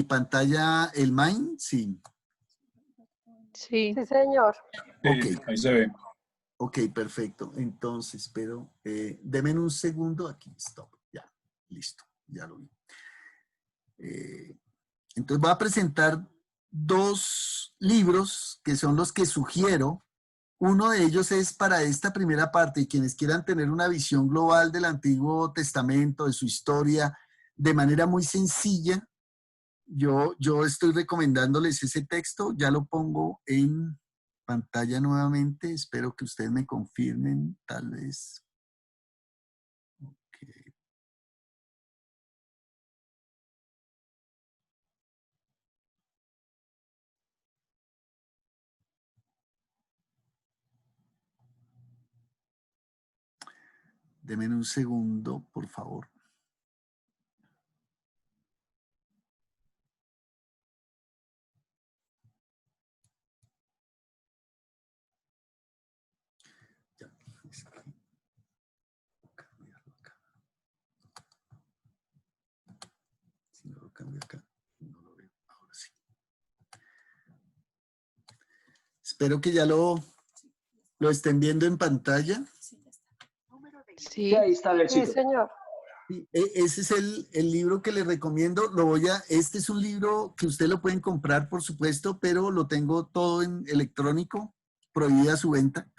pantalla, el Mind, sí. Sí. Sí, señor. Ok. Sí, ahí se ve. Ok, perfecto. Entonces, pero denme un segundo, aquí, stop, ya, listo, ya lo vi. Entonces voy a presentar dos libros que son los que sugiero. Uno de ellos es para esta primera parte, y quienes quieran tener una visión global del Antiguo Testamento, de su historia, de manera muy sencilla, yo estoy recomendándoles ese texto. Ya lo pongo en pantalla nuevamente. Espero que ustedes me confirmen, tal vez. Okay. Denme un segundo, por favor. Ya, Espero que ya lo estén viendo en pantalla. Sí, ahí está el sí, éxito. señor. Sí, ese es el libro que les recomiendo. Este es un libro que ustedes lo pueden comprar, por supuesto, pero lo tengo todo en electrónico, prohibida su venta,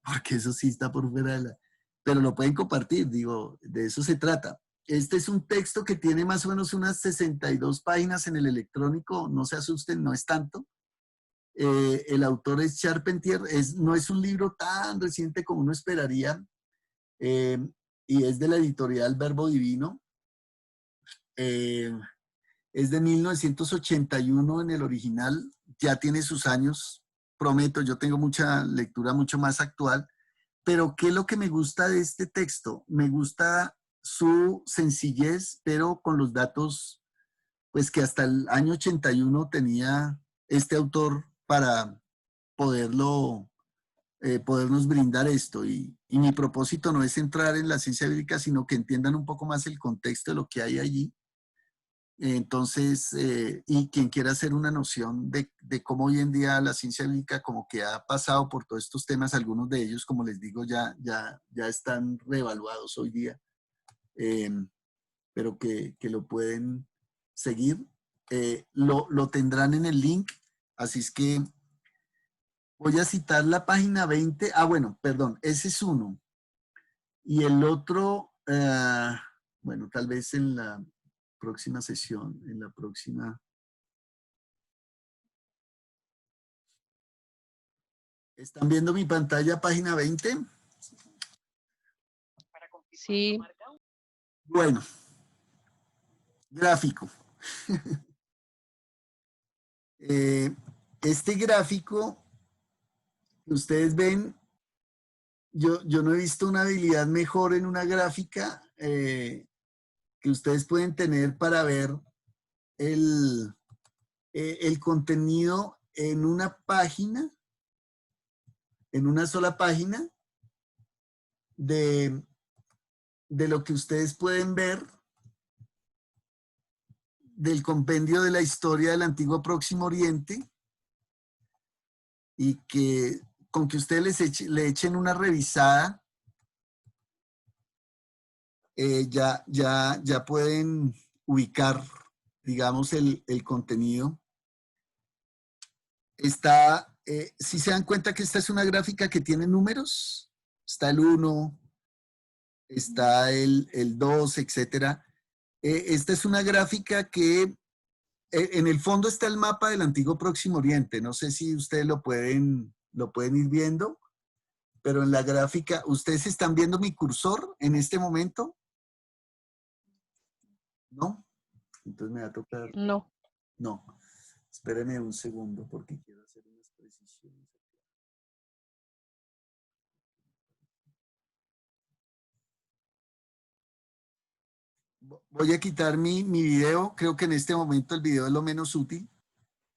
porque eso sí está por fuera de la... Pero lo pueden compartir, digo, de eso se trata. Este es un texto que tiene más o menos unas 62 páginas en el electrónico, no se asusten, no es tanto. El autor es Charpentier, no es un libro tan reciente como uno esperaría, y es de la editorial Verbo Divino. Es de 1981 en el original, ya tiene sus años, prometo, yo tengo mucha lectura mucho más actual, pero ¿qué es lo que me gusta de este texto? Me gusta su sencillez, pero con los datos, pues que hasta el año 81 tenía este autor para podernos brindar esto. Y mi propósito no es entrar en la ciencia bíblica, sino que entiendan un poco más el contexto de lo que hay allí. Entonces, y quien quiera hacer una noción de cómo hoy en día la ciencia bíblica como que ha pasado por todos estos temas, algunos de ellos, como les digo, ya están reevaluados hoy día, eh, pero que lo pueden seguir. Lo tendrán en el link, así es que voy a citar la página 20. Ah, bueno, perdón, ese es uno. Y el otro, bueno, tal vez en la próxima sesión, en la próxima... ¿Están viendo mi pantalla, página 20? Sí, Bueno, gráfico. Este gráfico que ustedes ven, yo no he visto una habilidad mejor en una gráfica que ustedes pueden tener para ver el contenido en una página, en una sola página, de lo que ustedes pueden ver del compendio de la historia del antiguo Próximo Oriente, y que con que ustedes le echen una revisada, ya pueden ubicar, digamos, el contenido. Si se dan cuenta que esta es una gráfica que tiene números, está el 1, está el 2, etcétera. Esta es una gráfica que en el fondo está el mapa del antiguo Próximo Oriente. No sé si ustedes lo pueden ir viendo, pero en la gráfica, ¿ustedes están viendo mi cursor en este momento? ¿No? Entonces me va a tocar... no. No. Espérenme un segundo porque quiero hacer unas precisiones. Voy a quitar mi video. Creo que en este momento el video es lo menos útil.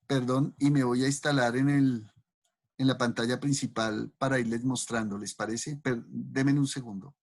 Perdón. Y me voy a instalar en la pantalla principal para irles mostrando. ¿Les parece? Denme un segundo.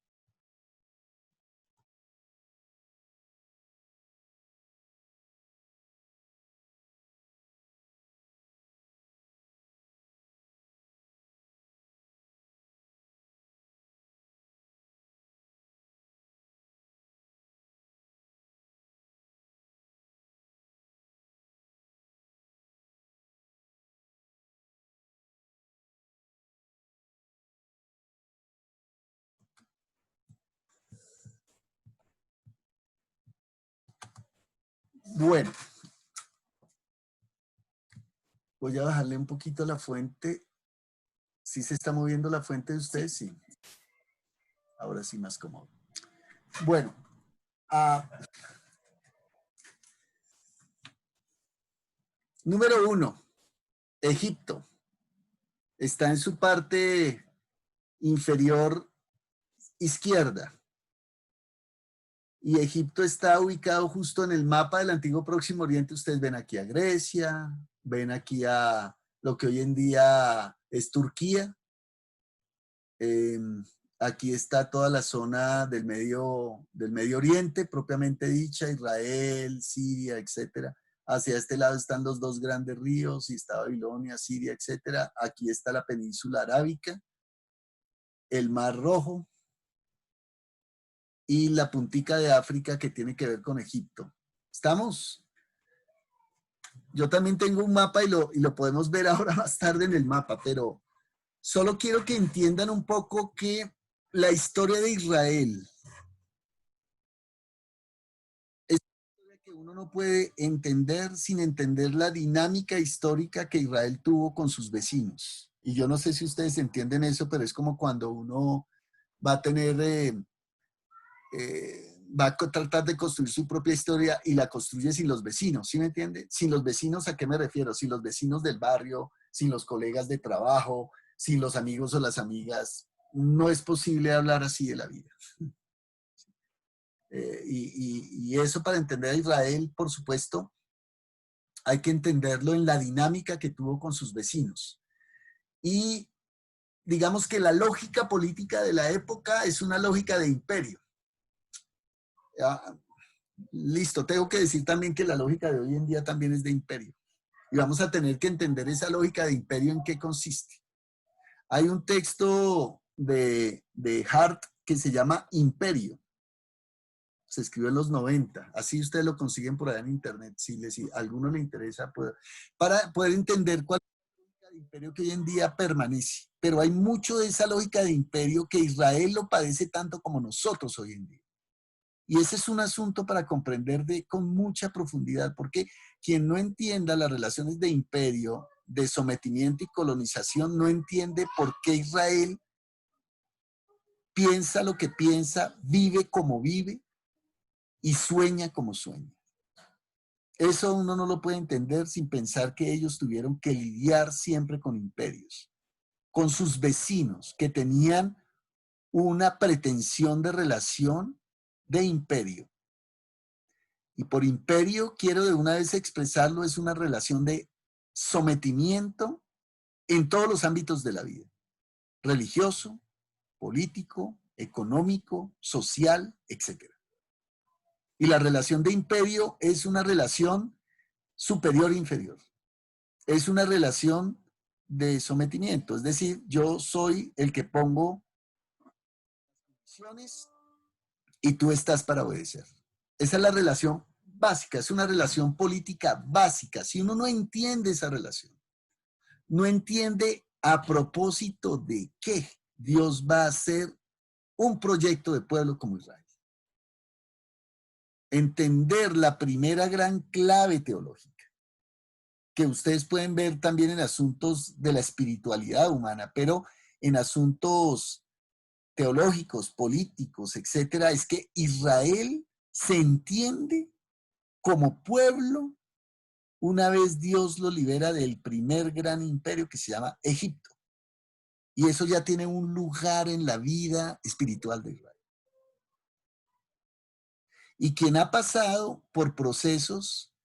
Bueno, voy a bajarle un poquito la fuente. ¿Sí se está moviendo la fuente de ustedes? Sí. Ahora sí, más cómodo. Bueno. Número 1. Egipto. Está en su parte inferior izquierda. Y Egipto está ubicado justo en el mapa del antiguo Próximo Oriente. Ustedes ven aquí a Grecia, ven aquí a lo que hoy en día es Turquía. Aquí está toda la zona del Medio Oriente, propiamente dicha, Israel, Siria, etcétera. Hacia este lado están los dos grandes ríos, y está Babilonia, Siria, etc. Aquí está la península arábica, el Mar Rojo y la puntica de África que tiene que ver con Egipto. ¿Estamos? Yo también tengo un mapa y lo podemos ver ahora más tarde en el mapa, pero solo quiero que entiendan un poco que la historia de Israel es una historia que uno no puede entender sin entender la dinámica histórica que Israel tuvo con sus vecinos. Y yo no sé si ustedes entienden eso, pero es como cuando uno va a tener, va a tratar de construir su propia historia y la construye sin los vecinos, ¿sí me entiende? Sin los vecinos, ¿a qué me refiero? Sin los vecinos del barrio, sin los colegas de trabajo, sin los amigos o las amigas. No es posible hablar así de la vida. Y eso, para entender a Israel, por supuesto, hay que entenderlo en la dinámica que tuvo con sus vecinos. Y digamos que la lógica política de la época es una lógica de imperio. Listo, tengo que decir también que la lógica de hoy en día también es de imperio. Y vamos a tener que entender esa lógica de imperio en qué consiste. Hay un texto de Hart que se llama Imperio. Se escribió en los 90. Así ustedes lo consiguen por allá en internet. Si a alguno le interesa, para poder entender cuál es la lógica de imperio que hoy en día permanece. Pero hay mucho de esa lógica de imperio que Israel lo padece tanto como nosotros hoy en día. Y ese es un asunto para comprender con mucha profundidad, porque quien no entienda las relaciones de imperio, de sometimiento y colonización, no entiende por qué Israel piensa lo que piensa, vive como vive y sueña como sueña. Eso uno no lo puede entender sin pensar que ellos tuvieron que lidiar siempre con imperios, con sus vecinos que tenían una pretensión de relación de imperio. Y por imperio quiero de una vez expresarlo, es una relación de sometimiento en todos los ámbitos de la vida. Religioso, político, económico, social, etc. Y la relación de imperio es una relación superior-inferior. Es una relación de sometimiento. Es decir, yo soy el que pongo condiciones y tú estás para obedecer. Esa es la relación básica, es una relación política básica. Si uno no entiende esa relación, no entiende a propósito de qué Dios va a hacer un proyecto de pueblo como Israel. Entender la primera gran clave teológica, que ustedes pueden ver también en asuntos de la espiritualidad humana, pero en asuntos teológicos, políticos, etcétera, es que Israel se entiende como pueblo una vez Dios lo libera del primer gran imperio que se llama Egipto. Y eso ya tiene un lugar en la vida espiritual de Israel. Y quien ha pasado por procesos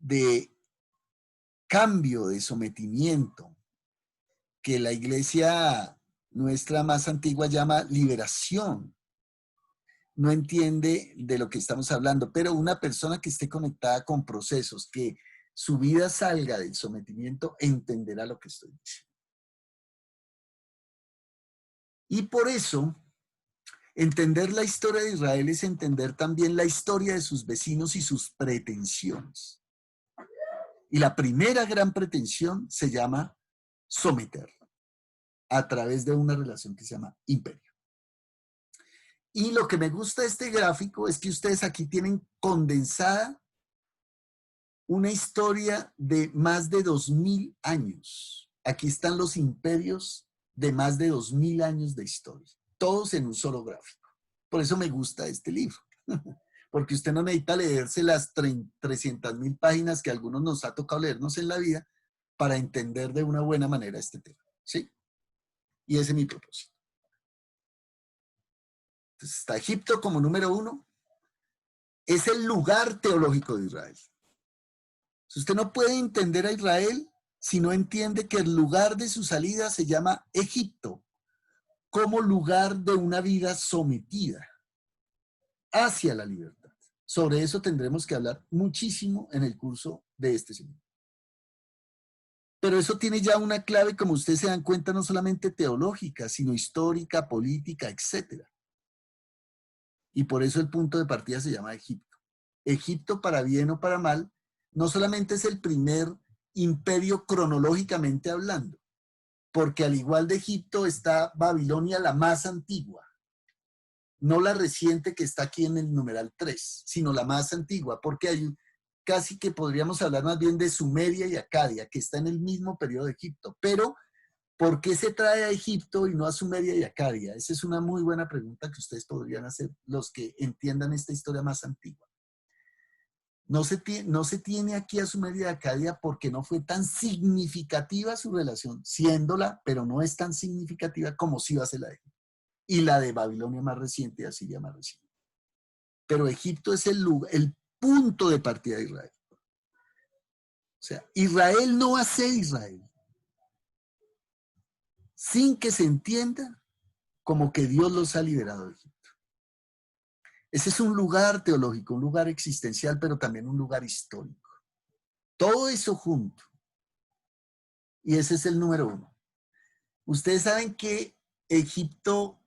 de cambio, de sometimiento, que la iglesia nuestra más antigua llama liberación, no entiende de lo que estamos hablando, pero una persona que esté conectada con procesos, que su vida salga del sometimiento, entenderá lo que estoy diciendo. Y por eso, entender la historia de Israel es entender también la historia de sus vecinos y sus pretensiones. Y la primera gran pretensión se llama someter a través de una relación que se llama imperio. Y lo que me gusta de este gráfico es que ustedes aquí tienen condensada una historia de más de 2000 años. Aquí están los imperios de más de 2000 años de historia, todos en un solo gráfico. Por eso me gusta este libro, porque usted no necesita leerse las 300.000 páginas que a algunos nos ha tocado leernos en la vida para entender de una buena manera este tema, ¿sí? Y ese es mi propósito. Entonces está Egipto como número 1. Es el lugar teológico de Israel. Si usted no puede entender a Israel si no entiende que el lugar de su salida se llama Egipto, como lugar de una vida sometida hacia la libertad. Sobre eso tendremos que hablar muchísimo en el curso de este seminario. Pero eso tiene ya una clave, como ustedes se dan cuenta, no solamente teológica, sino histórica, política, etc. Y por eso el punto de partida se llama Egipto. Egipto, para bien o para mal, no solamente es el primer imperio cronológicamente hablando, porque al igual de Egipto está Babilonia, la más antigua, no la reciente que está aquí en el numeral 3, sino la más antigua, porque hay casi que podríamos hablar más bien de Sumeria y Acadia, que está en el mismo periodo de Egipto. Pero, ¿por qué se trae a Egipto y no a Sumeria y Acadia? Esa es una muy buena pregunta que ustedes podrían hacer, los que entiendan esta historia más antigua. No se tiene aquí a Sumeria y Acadia porque no fue tan significativa su relación, siéndola, pero no es tan significativa como sí va a ser la de Egipto. Y la de Babilonia más reciente y Asiria más reciente. Pero Egipto es el lugar, el punto de partida de Israel. O sea, Israel no va a ser Israel sin que se entienda como que Dios los ha liberado de Egipto. Ese es un lugar teológico, un lugar existencial, pero también un lugar histórico. Todo eso junto. Y ese es el número 1. Ustedes saben que Egipto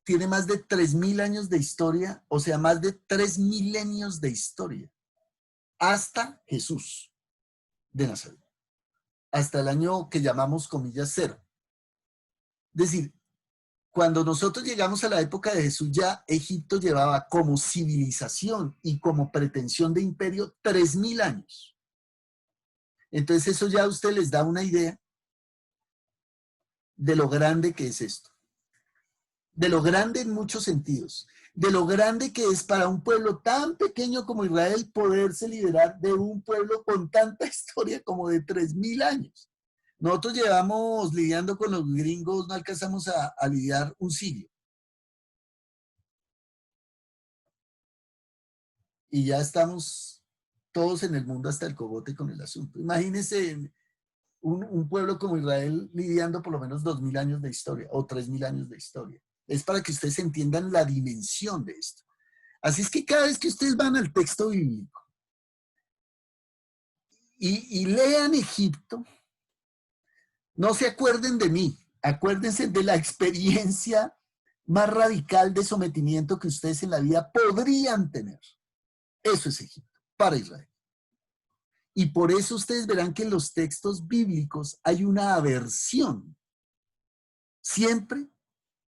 tiene más de 3.000 años de historia, o sea, más de 3 milenios de historia, hasta Jesús de Nazaret, hasta el año que llamamos comillas 0. Es decir, cuando nosotros llegamos a la época de Jesús, ya Egipto llevaba como civilización y como pretensión de imperio 3.000 años. Entonces eso ya a usted les da una idea de lo grande que es esto. De lo grande en muchos sentidos. De lo grande que es para un pueblo tan pequeño como Israel poderse liberar de un pueblo con tanta historia como de 3.000 años. Nosotros llevamos lidiando con los gringos, no alcanzamos a lidiar un siglo. Y ya estamos todos en el mundo hasta el cogote con el asunto. Imagínense un pueblo como Israel lidiando por lo menos 2.000 años de historia o 3.000 años de historia. Es para que ustedes entiendan la dimensión de esto. Así es que cada vez que ustedes van al texto bíblico y lean Egipto, no se acuerden de mí, acuérdense de la experiencia más radical de sometimiento que ustedes en la vida podrían tener. Eso es Egipto, para Israel. Y por eso ustedes verán que en los textos bíblicos hay una aversión siempre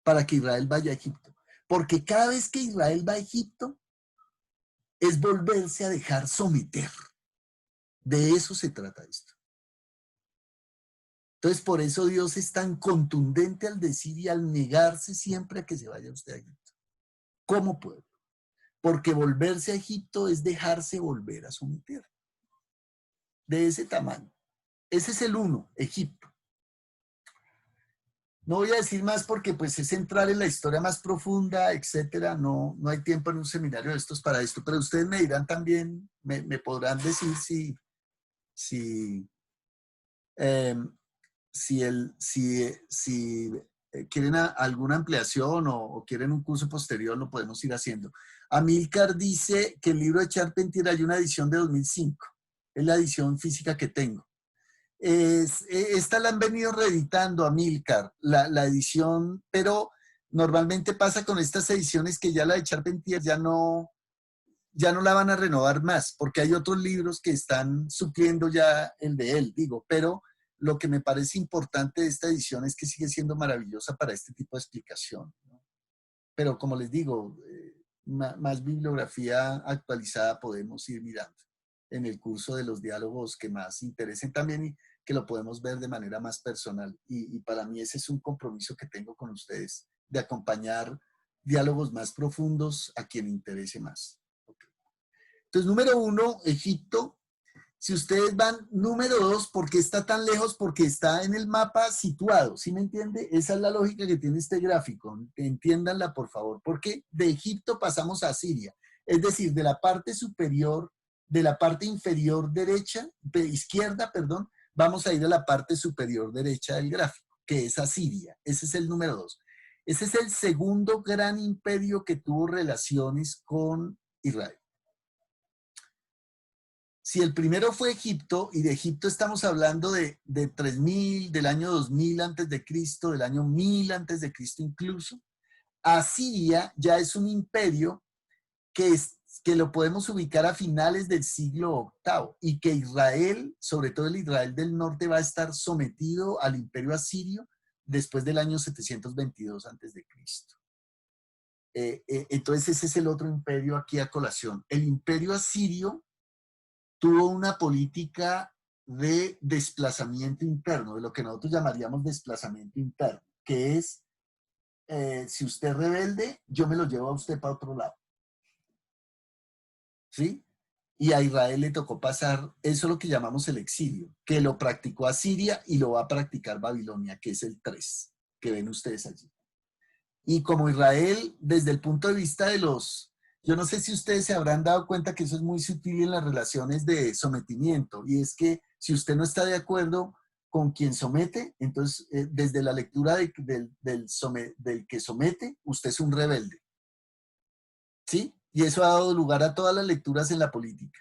para que Israel vaya a Egipto. Porque cada vez que Israel va a Egipto, es volverse a dejar someter. De eso se trata esto. Entonces, por eso Dios es tan contundente al decir y al negarse siempre a que se vaya usted a Egipto. ¿Cómo pueblo? Porque volverse a Egipto es dejarse volver a someter. De ese tamaño. Ese es el 1, Egipto. No voy a decir más porque pues es entrar en la historia más profunda, etcétera. No hay tiempo en un seminario de estos para esto, pero ustedes me dirán también, me podrán decir si quieren alguna ampliación o quieren un curso posterior, lo podemos ir haciendo. Amílcar dice que el libro de Charpentier hay una edición de 2005. Es la edición física que tengo. Esta la han venido reeditando, Amílcar, la edición, pero normalmente pasa con estas ediciones que ya la de Charpentier ya no la van a renovar más, porque hay otros libros que están supliendo ya el de él, digo, pero lo que me parece importante de esta edición es que sigue siendo maravillosa para este tipo de explicación, ¿no? Pero como les digo, más bibliografía actualizada podemos ir mirando en el curso de los diálogos que más interesen también y que lo podemos ver de manera más personal. Y para mí ese es un compromiso que tengo con ustedes, de acompañar diálogos más profundos a quien interese más. Okay. Entonces, número 1, Egipto. Si ustedes van, número 2, ¿por qué está tan lejos? Porque está en el mapa situado, ¿sí me entiende? Esa es la lógica que tiene este gráfico, entiéndanla por favor, porque de Egipto pasamos a Siria, es decir, de la parte superior, de la parte inferior derecha, de izquierda, perdón, vamos a ir a la parte superior derecha del gráfico, que es Asiria, ese es el número 2. Ese es el segundo gran imperio que tuvo relaciones con Israel. si el primero fue Egipto, y de Egipto estamos hablando de 3000, del año 2000 antes de Cristo, del año 1000 antes de Cristo incluso, Asiria ya es un imperio que lo podemos ubicar a finales del siglo VIII y que Israel, sobre todo el Israel del norte, va a estar sometido al imperio asirio después del año 722 antes de Cristo. Entonces ese es el otro imperio aquí a colación. El imperio asirio tuvo una política de desplazamiento interno, de lo que nosotros llamaríamos desplazamiento interno, que es, si usted es rebelde, yo me lo llevo a usted para otro lado. ¿Sí? Y a Israel le tocó pasar, eso es lo que llamamos el exilio, que lo practicó Asiria y lo va a practicar Babilonia, que es el 3, que ven ustedes allí. Y como Israel, desde el punto de vista de yo no sé si ustedes se habrán dado cuenta que eso es muy sutil en las relaciones de sometimiento, y es que si usted no está de acuerdo con quien somete, entonces desde la lectura del que somete, usted es un rebelde. ¿Sí? Y eso ha dado lugar a todas las lecturas en la política,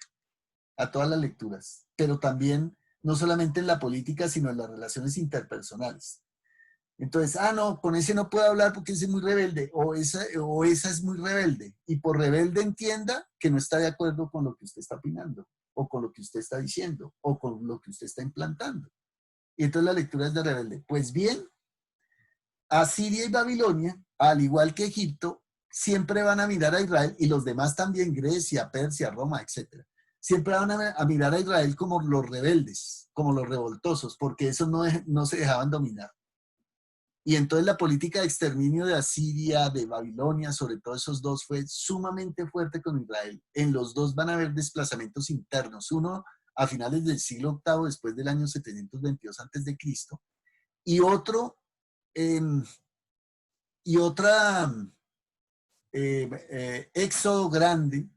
a todas las lecturas, pero también no solamente en la política, sino en las relaciones interpersonales. Entonces, no, con ese no puedo hablar porque ese es muy rebelde, o esa es muy rebelde, y por rebelde entienda que no está de acuerdo con lo que usted está opinando, o con lo que usted está diciendo, o con lo que usted está implantando. Y entonces la lectura es de rebelde. Pues bien, Asiria y Babilonia, al igual que Egipto, siempre van a mirar a Israel, y los demás también, Grecia, Persia, Roma, etc. Siempre van a mirar a Israel como los rebeldes, como los revoltosos, porque esos no se dejaban dominar. Y entonces la política de exterminio de Asiria, de Babilonia, sobre todo esos dos, fue sumamente fuerte con Israel. En los dos van a haber desplazamientos internos, uno a finales del siglo VIII, después del año 722 a.C., y otro, y otra éxodo grande,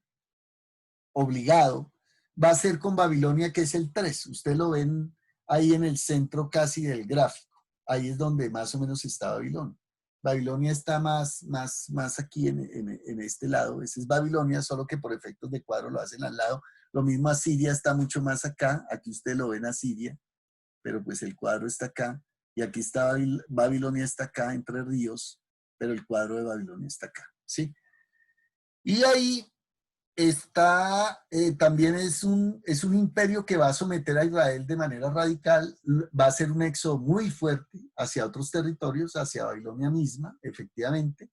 obligado, va a ser con Babilonia, que es el 3. Ustedes lo ven ahí en el centro casi del gráfico. Ahí es donde más o menos está Babilonia. Babilonia está más aquí en este lado. Ese es Babilonia, solo que por efectos de cuadro lo hacen al lado. Lo mismo Asiria está mucho más acá. Aquí ustedes lo ven Asiria, pero pues el cuadro está acá. Y aquí está Babilonia, está acá, Entre Ríos, pero el cuadro de Babilonia está acá. ¿Sí? Y ahí está, también es un imperio que va a someter a Israel de manera radical, va a ser un éxodo muy fuerte hacia otros territorios, hacia Babilonia misma, efectivamente,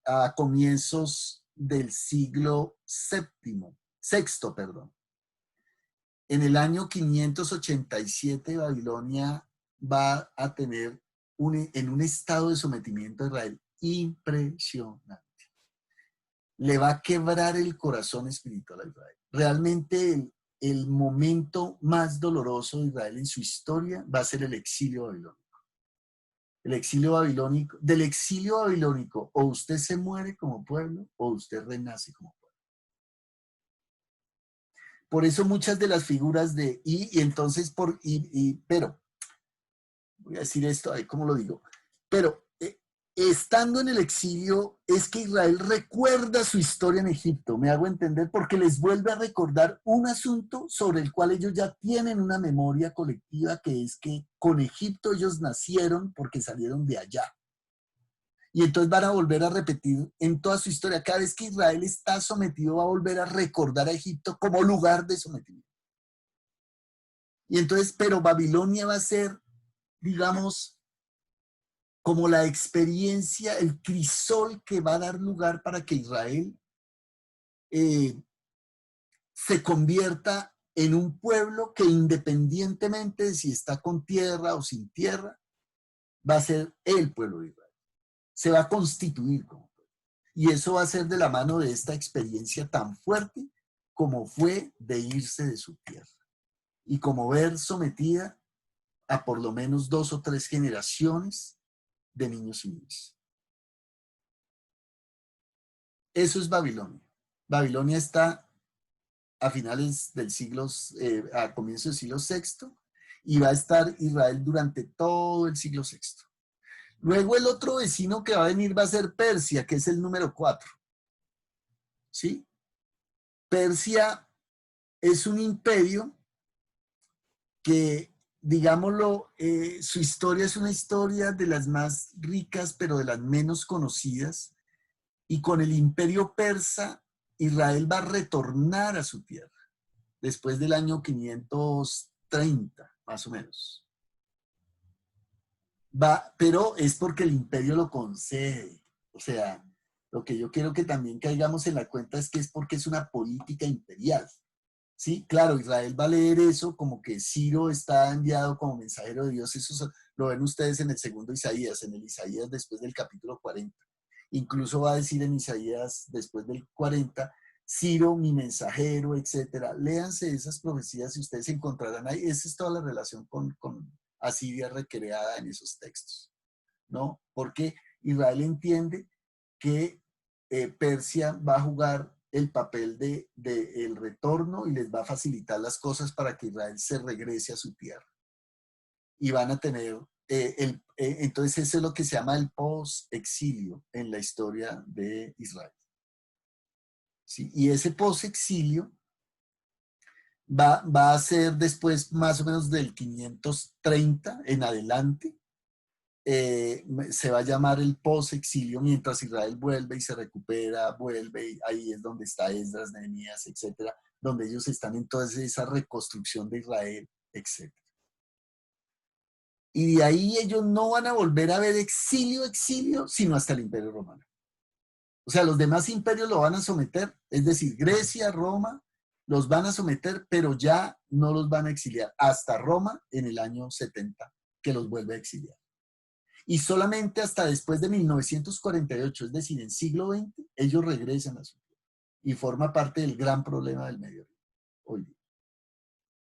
a comienzos del siglo sexto, perdón. En el año 587 Babilonia va a tener en un estado de sometimiento a Israel impresionante. Le va a quebrar el corazón espiritual a Israel. Realmente el momento más doloroso de Israel en su historia va a ser el exilio babilónico. El exilio babilónico, del exilio babilónico, o usted se muere como pueblo, o usted renace como pueblo. Por eso muchas de las figuras pero, voy a decir esto, ¿cómo lo digo? Pero estando en el exilio, es que Israel recuerda su historia en Egipto, me hago entender, porque les vuelve a recordar un asunto sobre el cual ellos ya tienen una memoria colectiva, que es que con Egipto ellos nacieron porque salieron de allá. Y entonces van a volver a repetir en toda su historia, cada vez que Israel está sometido, va a volver a recordar a Egipto como lugar de sometimiento. Y entonces, pero Babilonia va a ser, digamos, como la experiencia, el crisol que va a dar lugar para que Israel se convierta en un pueblo que, independientemente de si está con tierra o sin tierra, va a ser el pueblo de Israel. Se va a constituir como pueblo. Y eso va a ser de la mano de esta experiencia tan fuerte como fue de irse de su tierra. Y como ver sometida a por lo menos 2 o 3 generaciones de niños y niñas. Eso es Babilonia. Babilonia está a finales del siglo, a comienzos del siglo VI, y va a estar Israel durante todo el siglo VI. Luego el otro vecino que va a venir va a ser Persia, que es el número 4. ¿Sí? Persia es un imperio que, digámoslo, su historia es una historia de las más ricas, pero de las menos conocidas, y con el imperio persa, Israel va a retornar a su tierra, después del año 530, más o menos. Pero es porque el imperio lo concede. O sea, lo que yo quiero que también caigamos en la cuenta es que es porque es una política imperial. Sí, claro, Israel va a leer eso como que Ciro está enviado como mensajero de Dios. Eso lo ven ustedes en el segundo Isaías, en el Isaías después del capítulo 40. Incluso va a decir en Isaías después del 40, Ciro, mi mensajero, etcétera. Léanse esas profecías y ustedes encontrarán ahí. Esa es toda la relación con Asiria recreada en esos textos, ¿no? Porque Israel entiende que Persia va a jugar el papel de el retorno y les va a facilitar las cosas para que Israel se regrese a su tierra. Y van a tener, entonces eso es lo que se llama el post-exilio en la historia de Israel. ¿Sí? Y ese post-exilio va a ser después más o menos del 530 en adelante. Se va a llamar el post-exilio mientras Israel vuelve y se recupera, vuelve, y ahí es donde está Esdras, Nehemías, etcétera, donde ellos están en toda esa reconstrucción de Israel, etcétera. Y de ahí ellos no van a volver a ver exilio, sino hasta el Imperio Romano. O sea, los demás imperios lo van a someter, es decir, Grecia, Roma, los van a someter, pero ya no los van a exiliar, hasta Roma en el año 70, que los vuelve a exiliar. Y solamente hasta después de 1948, es decir, en siglo XX, ellos regresan a su tierra. Y forma parte del gran problema del Medio Oriente hoy día.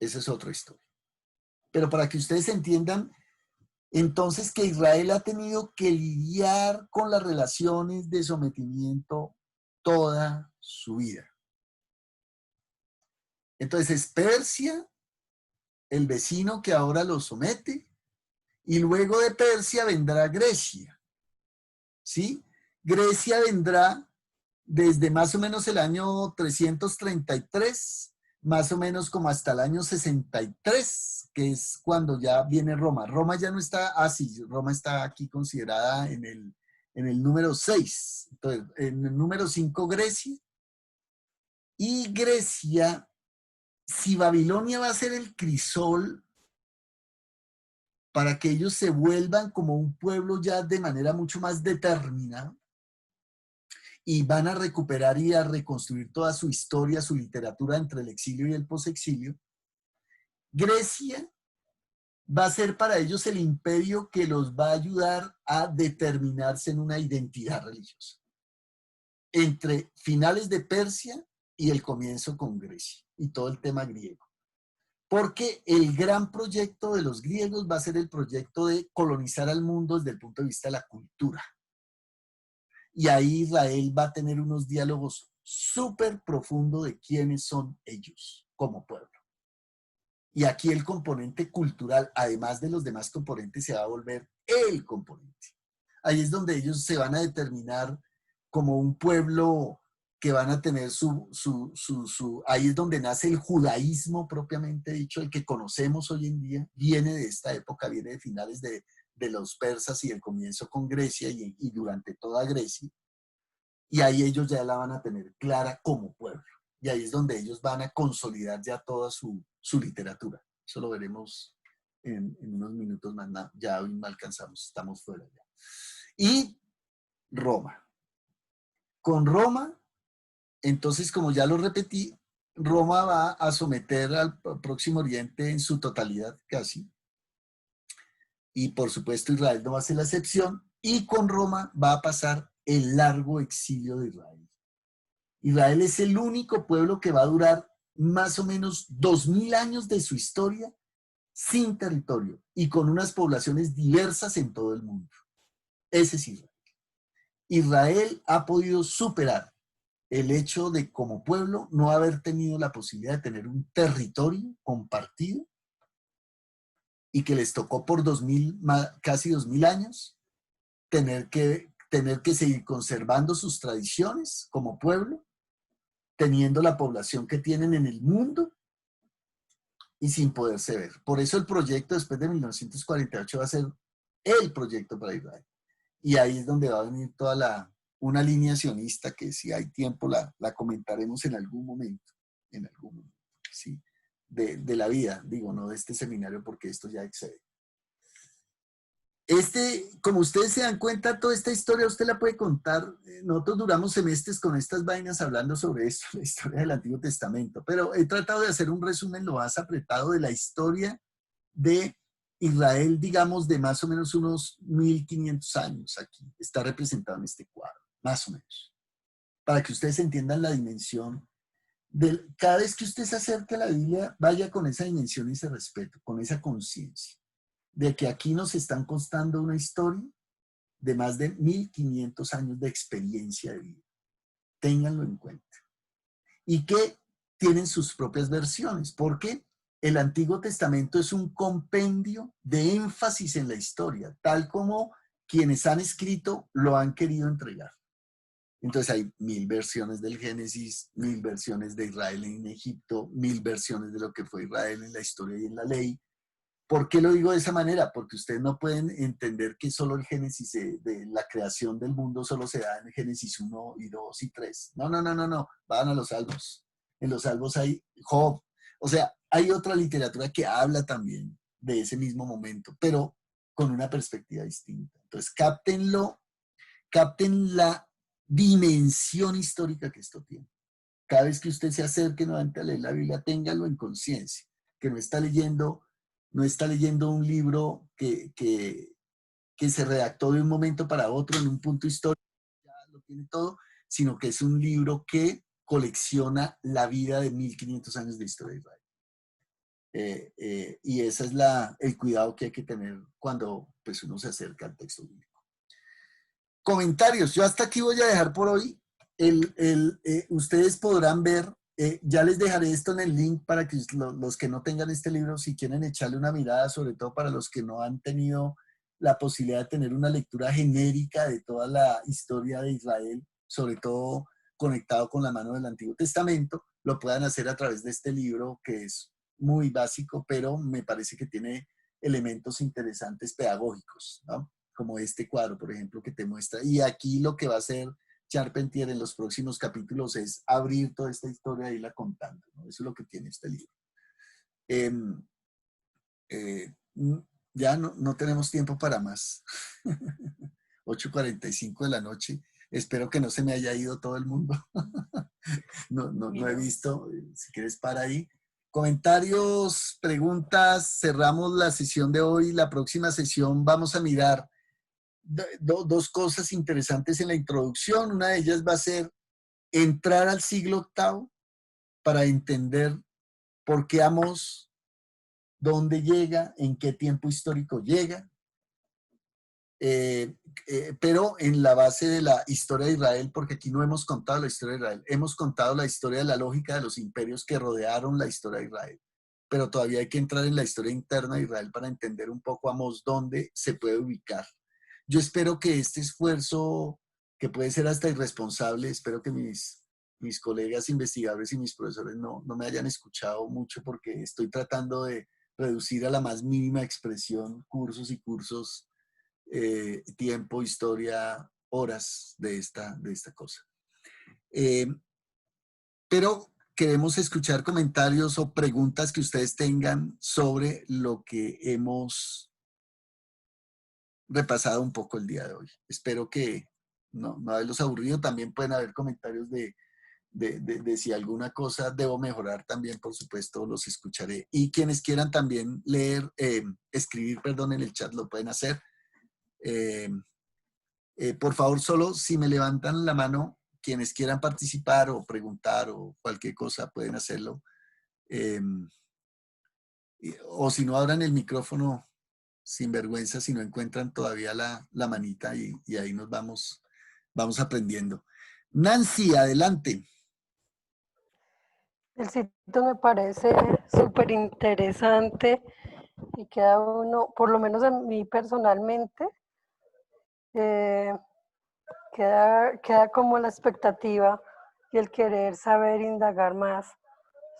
Esa es otra historia. Pero para que ustedes entiendan, entonces que Israel ha tenido que lidiar con las relaciones de sometimiento toda su vida. Entonces es Persia, el vecino que ahora lo somete, y luego de Persia vendrá Grecia. ¿Sí? Grecia vendrá desde más o menos el año 333, más o menos como hasta el año 63, que es cuando ya viene Roma. Roma ya no está así, Roma está aquí considerada en el número 6. Entonces, en el número 5 Grecia. Y Grecia, si Babilonia va a ser el crisol para que ellos se vuelvan como un pueblo ya de manera mucho más determinada, y van a recuperar y a reconstruir toda su historia, su literatura entre el exilio y el posexilio, Grecia va a ser para ellos el imperio que los va a ayudar a determinarse en una identidad religiosa. Entre finales de Persia y el comienzo con Grecia y todo el tema griego. Porque el gran proyecto de los griegos va a ser el proyecto de colonizar al mundo desde el punto de vista de la cultura. Y ahí Israel va a tener unos diálogos súper profundos de quiénes son ellos como pueblo. Y aquí el componente cultural, además de los demás componentes, se va a volver el componente. Ahí es donde ellos se van a determinar como un pueblo que van a tener ahí es donde nace el judaísmo propiamente dicho, el que conocemos hoy en día, viene de esta época, viene de finales de los persas y el comienzo con Grecia y durante toda Grecia. Y ahí ellos ya la van a tener clara como pueblo. Y ahí es donde ellos van a consolidar ya toda su literatura. Eso lo veremos en unos minutos más. Ya hoy no alcanzamos, estamos fuera ya. Y Roma. Con Roma, entonces, como ya lo repetí, Roma va a someter al Próximo Oriente en su totalidad casi. Y por supuesto Israel no va a ser la excepción. Y con Roma va a pasar el largo exilio de Israel. Israel es el único pueblo que va a durar más o menos 2000 años de su historia sin territorio y con unas poblaciones diversas en todo el mundo. Ese es Israel. Israel ha podido superar el hecho de como pueblo no haber tenido la posibilidad de tener un territorio compartido y que les tocó por casi 2000 años tener que seguir conservando sus tradiciones como pueblo, teniendo la población que tienen en el mundo y sin poderse ver. Por eso el proyecto después de 1948 va a ser el proyecto para Israel. Y ahí es donde va a venir toda una línea sionista que si hay tiempo la comentaremos en algún momento, ¿sí? De la vida, digo, no de este seminario porque esto ya excede. Como ustedes se dan cuenta, toda esta historia usted la puede contar. Nosotros duramos semestres con estas vainas hablando sobre esto, la historia del Antiguo Testamento, pero he tratado de hacer un resumen lo más apretado de la historia de Israel, digamos, de más o menos unos 1500 años aquí. Está representado en este cuadro, más o menos. Para que ustedes entiendan la dimensión. Cada vez que usted se acerque a la Biblia, vaya con esa dimensión y ese respeto, con esa conciencia de que aquí nos están contando una historia de más de 1500 años de experiencia de vida. Ténganlo en cuenta. Y que tienen sus propias versiones, porque el Antiguo Testamento es un compendio de énfasis en la historia, tal como quienes han escrito lo han querido entregar. Entonces hay 1000 versiones del Génesis, 1000 versiones de Israel en Egipto, 1000 versiones de lo que fue Israel en la historia y en la ley. ¿Por qué lo digo de esa manera? Porque ustedes no pueden entender que solo el Génesis de la creación del mundo solo se da en Génesis 1 y 2 y 3. No, no, no, no, no. Van a los Salmos. En los Salmos hay Job. O sea, hay otra literatura que habla también de ese mismo momento, pero con una perspectiva distinta. Entonces, cáptenlo, capten la dimensión histórica que esto tiene. Cada vez que usted se acerque nuevamente a leer la Biblia, téngalo en conciencia, que no está leyendo un libro que se redactó de un momento para otro en un punto histórico, ya lo tiene todo, sino que es un libro que colecciona la vida de 1500 años de historia de Israel. Y ese es el cuidado que hay que tener cuando pues, uno se acerca al texto bíblico. Comentarios. Yo hasta aquí voy a dejar por hoy. Ustedes podrán ver, ya les dejaré esto en el link para que los que no tengan este libro, si quieren echarle una mirada, sobre todo para los que no han tenido la posibilidad de tener una lectura genérica de toda la historia de Israel, sobre todo conectado con la mano del Antiguo Testamento, lo puedan hacer a través de este libro que es muy básico, pero me parece que tiene elementos interesantes pedagógicos, ¿no? Como este cuadro, por ejemplo, que te muestra. Y aquí lo que va a hacer Charpentier en los próximos capítulos es abrir toda esta historia e irla contando, ¿no? Eso es lo que tiene este libro. Ya no tenemos tiempo para más. 8:45 de la noche. Espero que no se me haya ido todo el mundo. No he visto. Si quieres, para ahí. Comentarios, preguntas. Cerramos la sesión de hoy. La próxima sesión vamos a mirar dos cosas interesantes en la introducción. Una de ellas va a ser entrar al siglo VIII para entender por qué Amós, dónde llega, en qué tiempo histórico llega, pero en la base de la historia de Israel, porque aquí no hemos contado la historia de Israel, hemos contado la historia de la lógica de los imperios que rodearon la historia de Israel, pero todavía hay que entrar en la historia interna de Israel para entender un poco Amós dónde se puede ubicar. Yo espero que este esfuerzo, que puede ser hasta irresponsable, espero que mis colegas investigadores y mis profesores no me hayan escuchado mucho porque estoy tratando de reducir a la más mínima expresión cursos y cursos, tiempo, historia, horas de esta cosa. Pero queremos escuchar comentarios o preguntas que ustedes tengan sobre lo que hemos repasado un poco el día de hoy. Espero que no haberlos aburrido. También pueden haber comentarios de si alguna cosa debo mejorar, también por supuesto los escucharé. Y quienes quieran también escribir, perdón, en el chat lo pueden hacer. Por favor, solo si me levantan la mano, quienes quieran participar o preguntar o cualquier cosa pueden hacerlo. O si no, abran el micrófono sin vergüenza si no encuentran todavía la manita y ahí nos vamos aprendiendo. Nancy, adelante. El sitio me parece súper interesante y queda uno, por lo menos a mí personalmente, queda como la expectativa y el querer saber indagar más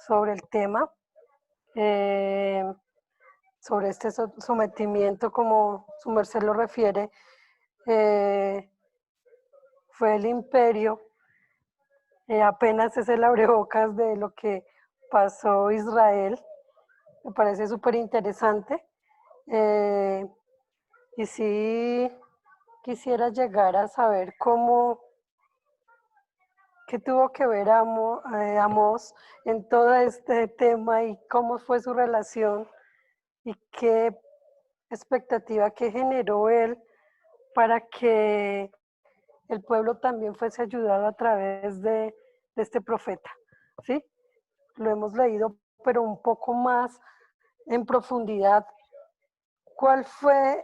sobre el tema. eh, sobre este sometimiento, como su merced lo refiere, fue el imperio. Apenas es el abrebocas de lo que pasó Israel. Me parece súper interesante. Y sí quisiera llegar a saber qué tuvo que ver Amós en todo este tema y cómo fue su relación y qué expectativa que generó él para que el pueblo también fuese ayudado a través de este profeta. ¿Sí? Lo hemos leído, pero un poco más en profundidad. ¿Cuál fue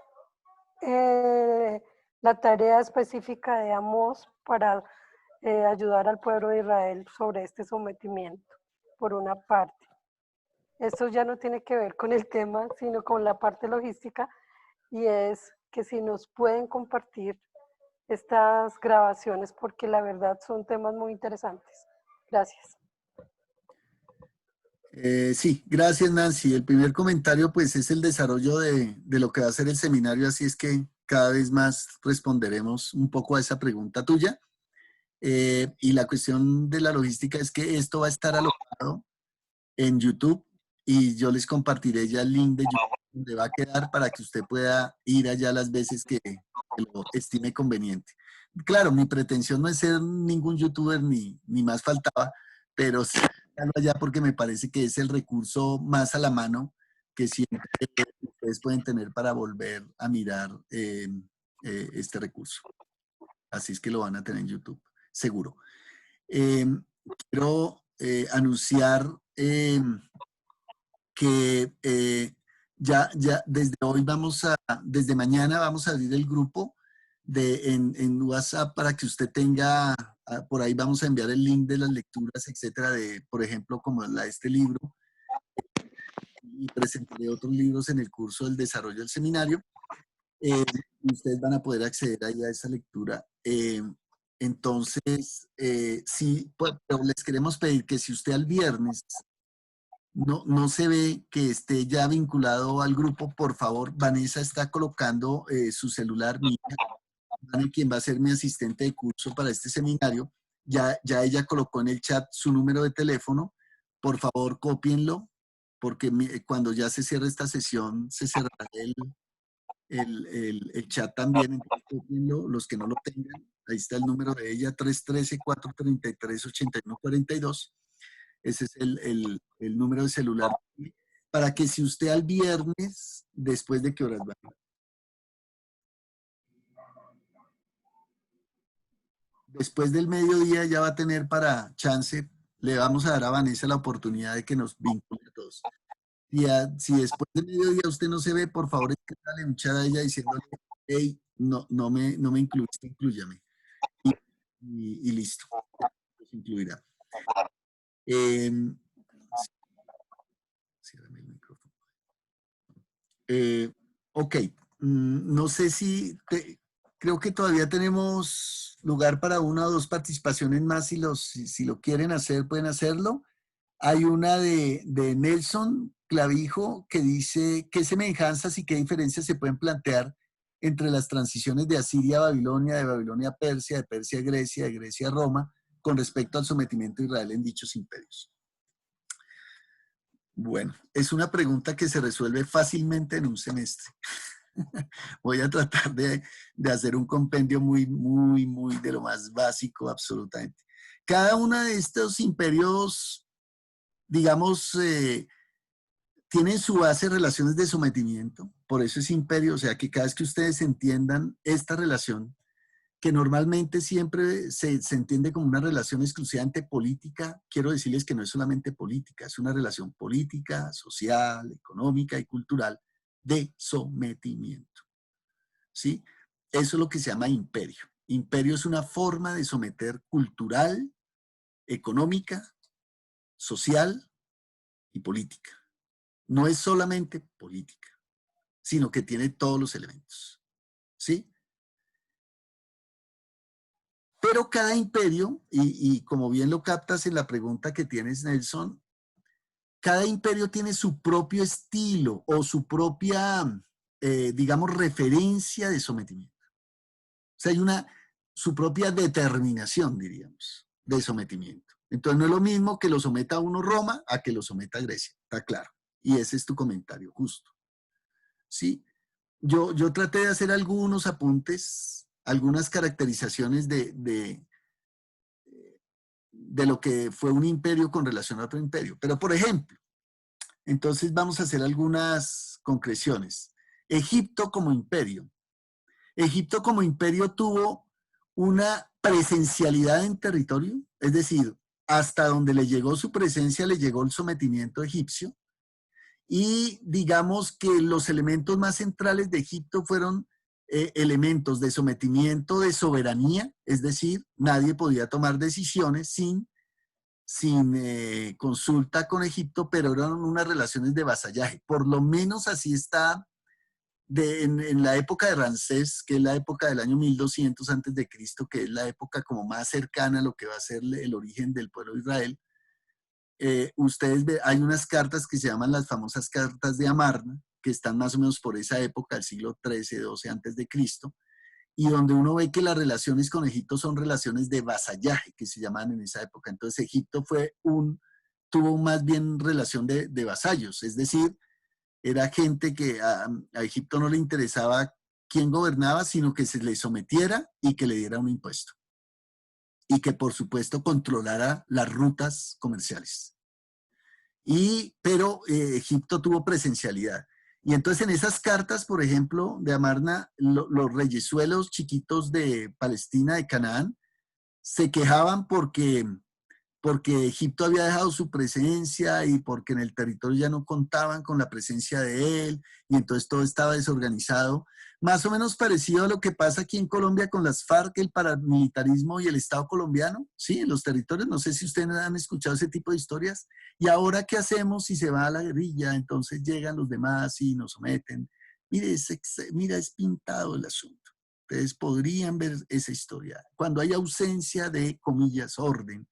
la tarea específica de Amós para ayudar al pueblo de Israel sobre este sometimiento, por una parte? Esto ya no tiene que ver con el tema, sino con la parte logística, y es que si nos pueden compartir estas grabaciones, porque la verdad son temas muy interesantes. Gracias. Sí, gracias Nancy. El primer comentario pues es el desarrollo de lo que va a ser el seminario, así es que cada vez más responderemos un poco a esa pregunta tuya. Y la cuestión de la logística es que esto va a estar alojado en YouTube y yo les compartiré ya el link de YouTube donde va a quedar para que usted pueda ir allá las veces que lo estime conveniente. Claro, mi pretensión no es ser ningún youtuber ni más faltaba, pero sí estarlo allá porque me parece que es el recurso más a la mano que siempre ustedes pueden tener para volver a mirar este recurso. Así es que lo van a tener en YouTube, seguro. Quiero anunciar que ya desde hoy desde mañana vamos a abrir el grupo en WhatsApp para que usted tenga, por ahí vamos a enviar el link de las lecturas, etcétera, por ejemplo, como este libro, y presentaré otros libros en el curso del desarrollo del seminario. Ustedes van a poder acceder ahí a esa lectura. Entonces, sí, pero les queremos pedir que si usted al viernes no se ve que esté ya vinculado al grupo, por favor, Vanessa está colocando su celular, mi hija, quien va a ser mi asistente de curso para este seminario, ya ella colocó en el chat su número de teléfono, por favor, cópienlo, porque cuando ya se cierre esta sesión, se cerrará el chat también, entonces cópienlo, los que no lo tengan, ahí está el número de ella, 313-433-8142. Ese es el número de celular. Para que si usted al viernes, ¿después de qué horas va? Después del mediodía ya va a tener para chance, le vamos a dar a Vanessa la oportunidad de que nos vincule a todos. Si después del mediodía usted no se ve, por favor, escríbale un chat a ella diciéndole, hey, no me incluiste, inclúyame. Y listo, los incluirá. Ciérrame el micrófono. Ok, no sé creo que todavía tenemos lugar para una o dos participaciones más. Si lo quieren hacer, pueden hacerlo. Hay una de Nelson Clavijo que dice qué semejanzas y qué diferencias se pueden plantear entre las transiciones de Asiria a Babilonia, de Babilonia a Persia, de Persia a Grecia, de Grecia a Roma, con respecto al sometimiento de Israel en dichos imperios. Bueno, es una pregunta que se resuelve fácilmente en un semestre. Voy a tratar de hacer un compendio muy de lo más básico, absolutamente. Cada uno de estos imperios, digamos, tienen su base relaciones de sometimiento, por eso es imperio, o sea que cada vez que ustedes entiendan esta relación, que normalmente siempre se entiende como una relación exclusivamente política, quiero decirles que no es solamente política, es una relación política, social, económica y cultural de sometimiento. ¿Sí? Eso es lo que se llama imperio. Imperio es una forma de someter cultural, económica, social y política. No es solamente política, sino que tiene todos los elementos. ¿Sí? Pero cada imperio, y como bien lo captas en la pregunta que tienes, Nelson, cada imperio tiene su propio estilo o su propia, digamos, referencia de sometimiento. O sea, hay su propia determinación, diríamos, de sometimiento. Entonces no es lo mismo que lo someta a uno Roma a que lo someta a Grecia, está claro. Y ese es tu comentario, justo. ¿Sí? Yo traté de hacer algunos apuntes, algunas caracterizaciones de lo que fue un imperio con relación a otro imperio. Pero, por ejemplo, entonces vamos a hacer algunas concreciones. Egipto como imperio. Egipto como imperio tuvo una presencialidad en territorio, es decir, hasta donde le llegó su presencia, le llegó el sometimiento egipcio. Y digamos que los elementos más centrales de Egipto fueron elementos de sometimiento, de soberanía, es decir, nadie podía tomar decisiones sin consulta con Egipto, pero eran unas relaciones de vasallaje. Por lo menos así está en la época de Ramsés, que es la época del año 1200 antes de Cristo, que es la época como más cercana a lo que va a ser el origen del pueblo de Israel. Ustedes ven, hay unas cartas que se llaman las famosas cartas de Amarna, que están más o menos por esa época, el siglo XIII, XII antes de Cristo, y donde uno ve que las relaciones con Egipto son relaciones de vasallaje, que se llamaban en esa época. Entonces Egipto tuvo más bien relación de vasallos, es decir, era gente que a Egipto no le interesaba quién gobernaba, sino que se le sometiera y que le diera un impuesto. Y que por supuesto controlara las rutas comerciales. Pero Egipto tuvo presencialidad. Y entonces en esas cartas, por ejemplo, de Amarna, los reyesuelos chiquitos de Palestina, de Canaán, se quejaban porque Egipto había dejado su presencia y porque en el territorio ya no contaban con la presencia de él, y entonces todo estaba desorganizado. Más o menos parecido a lo que pasa aquí en Colombia con las FARC, el paramilitarismo y el Estado colombiano, ¿sí? En los territorios, no sé si ustedes han escuchado ese tipo de historias. ¿Y ahora qué hacemos si se va a la guerrilla? Entonces llegan los demás y nos someten. Mire, es pintado el asunto. Ustedes podrían ver esa historia. Cuando hay ausencia de, comillas, orden,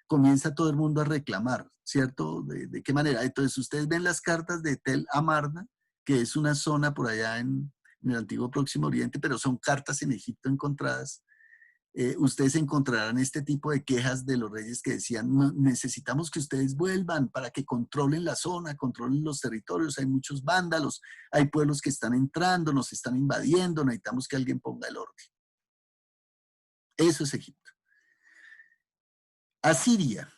comienza todo el mundo a reclamar, ¿cierto? ¿De qué manera? Entonces ustedes ven las cartas de Tel Amarna, que es una zona por allá en el antiguo Próximo Oriente, pero son cartas en Egipto encontradas. Ustedes encontrarán este tipo de quejas de los reyes que decían, "No, necesitamos que ustedes vuelvan para que controlen la zona, controlen los territorios, hay muchos vándalos, hay pueblos que están entrando, nos están invadiendo, necesitamos que alguien ponga el orden". Eso es Egipto. Asiria.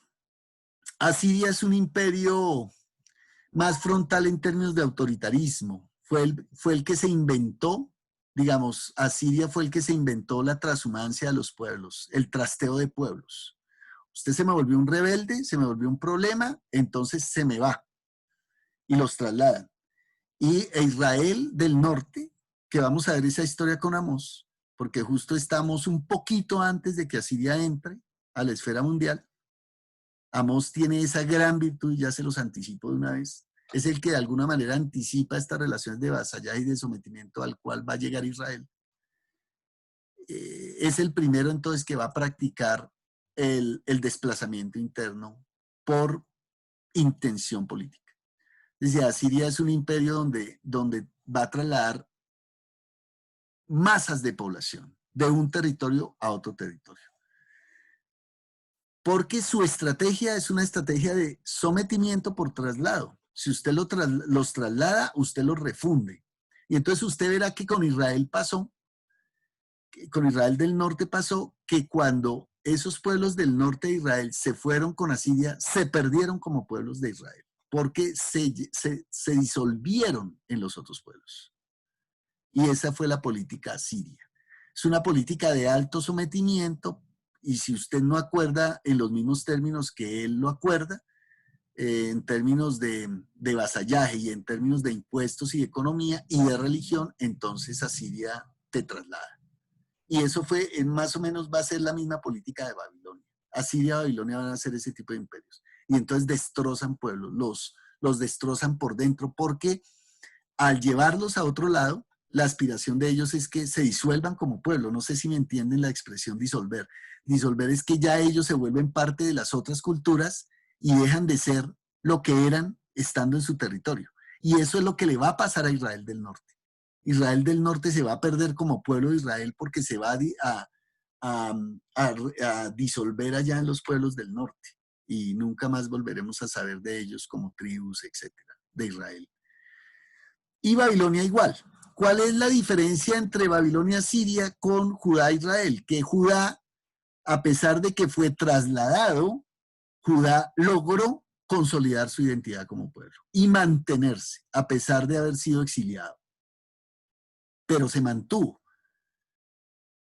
Asiria es un imperio más frontal en términos de autoritarismo. Fue el que se inventó, digamos, Asiria fue el que se inventó la transhumancia de los pueblos, el trasteo de pueblos. Usted se me volvió un rebelde, se me volvió un problema, entonces se me va y los trasladan. Y Israel del norte, que vamos a ver esa historia con Amós, porque justo estamos un poquito antes de que Asiria entre a la esfera mundial. Amós tiene esa gran virtud, y ya se los anticipo de una vez, es el que de alguna manera anticipa estas relaciones de vasallaje y de sometimiento al cual va a llegar Israel. Es el primero entonces que va a practicar el desplazamiento interno por intención política. Desde Asiria es un imperio donde va a trasladar masas de población de un territorio a otro territorio. Porque su estrategia es una estrategia de sometimiento por traslado. Si usted los traslada, usted los refunde. Y entonces usted verá que con Israel del norte pasó, que cuando esos pueblos del norte de Israel se fueron con Asiria, se perdieron como pueblos de Israel, porque se disolvieron en los otros pueblos. Y esa fue la política asiria. Es una política de alto sometimiento, y si usted no acuerda en los mismos términos que él lo acuerda, en términos de vasallaje y en términos de impuestos y economía y de religión, entonces Asiria te traslada. Y eso más o menos va a ser la misma política de Babilonia. Asiria y Babilonia van a hacer ese tipo de imperios. Y entonces destrozan pueblos, los destrozan por dentro, porque al llevarlos a otro lado, la aspiración de ellos es que se disuelvan como pueblo. No sé si me entienden la expresión disolver. Disolver es que ya ellos se vuelven parte de las otras culturas y dejan de ser lo que eran estando en su territorio. Y eso es lo que le va a pasar a Israel del Norte. Israel del Norte se va a perder como pueblo de Israel porque se va a disolver allá en los pueblos del norte y nunca más volveremos a saber de ellos como tribus, etcétera, de Israel. Y Babilonia igual. ¿Cuál es la diferencia entre Babilonia Siria con Judá e Israel? Que Judá, a pesar de que fue trasladado, Judá logró consolidar su identidad como pueblo y mantenerse, a pesar de haber sido exiliado. Pero se mantuvo,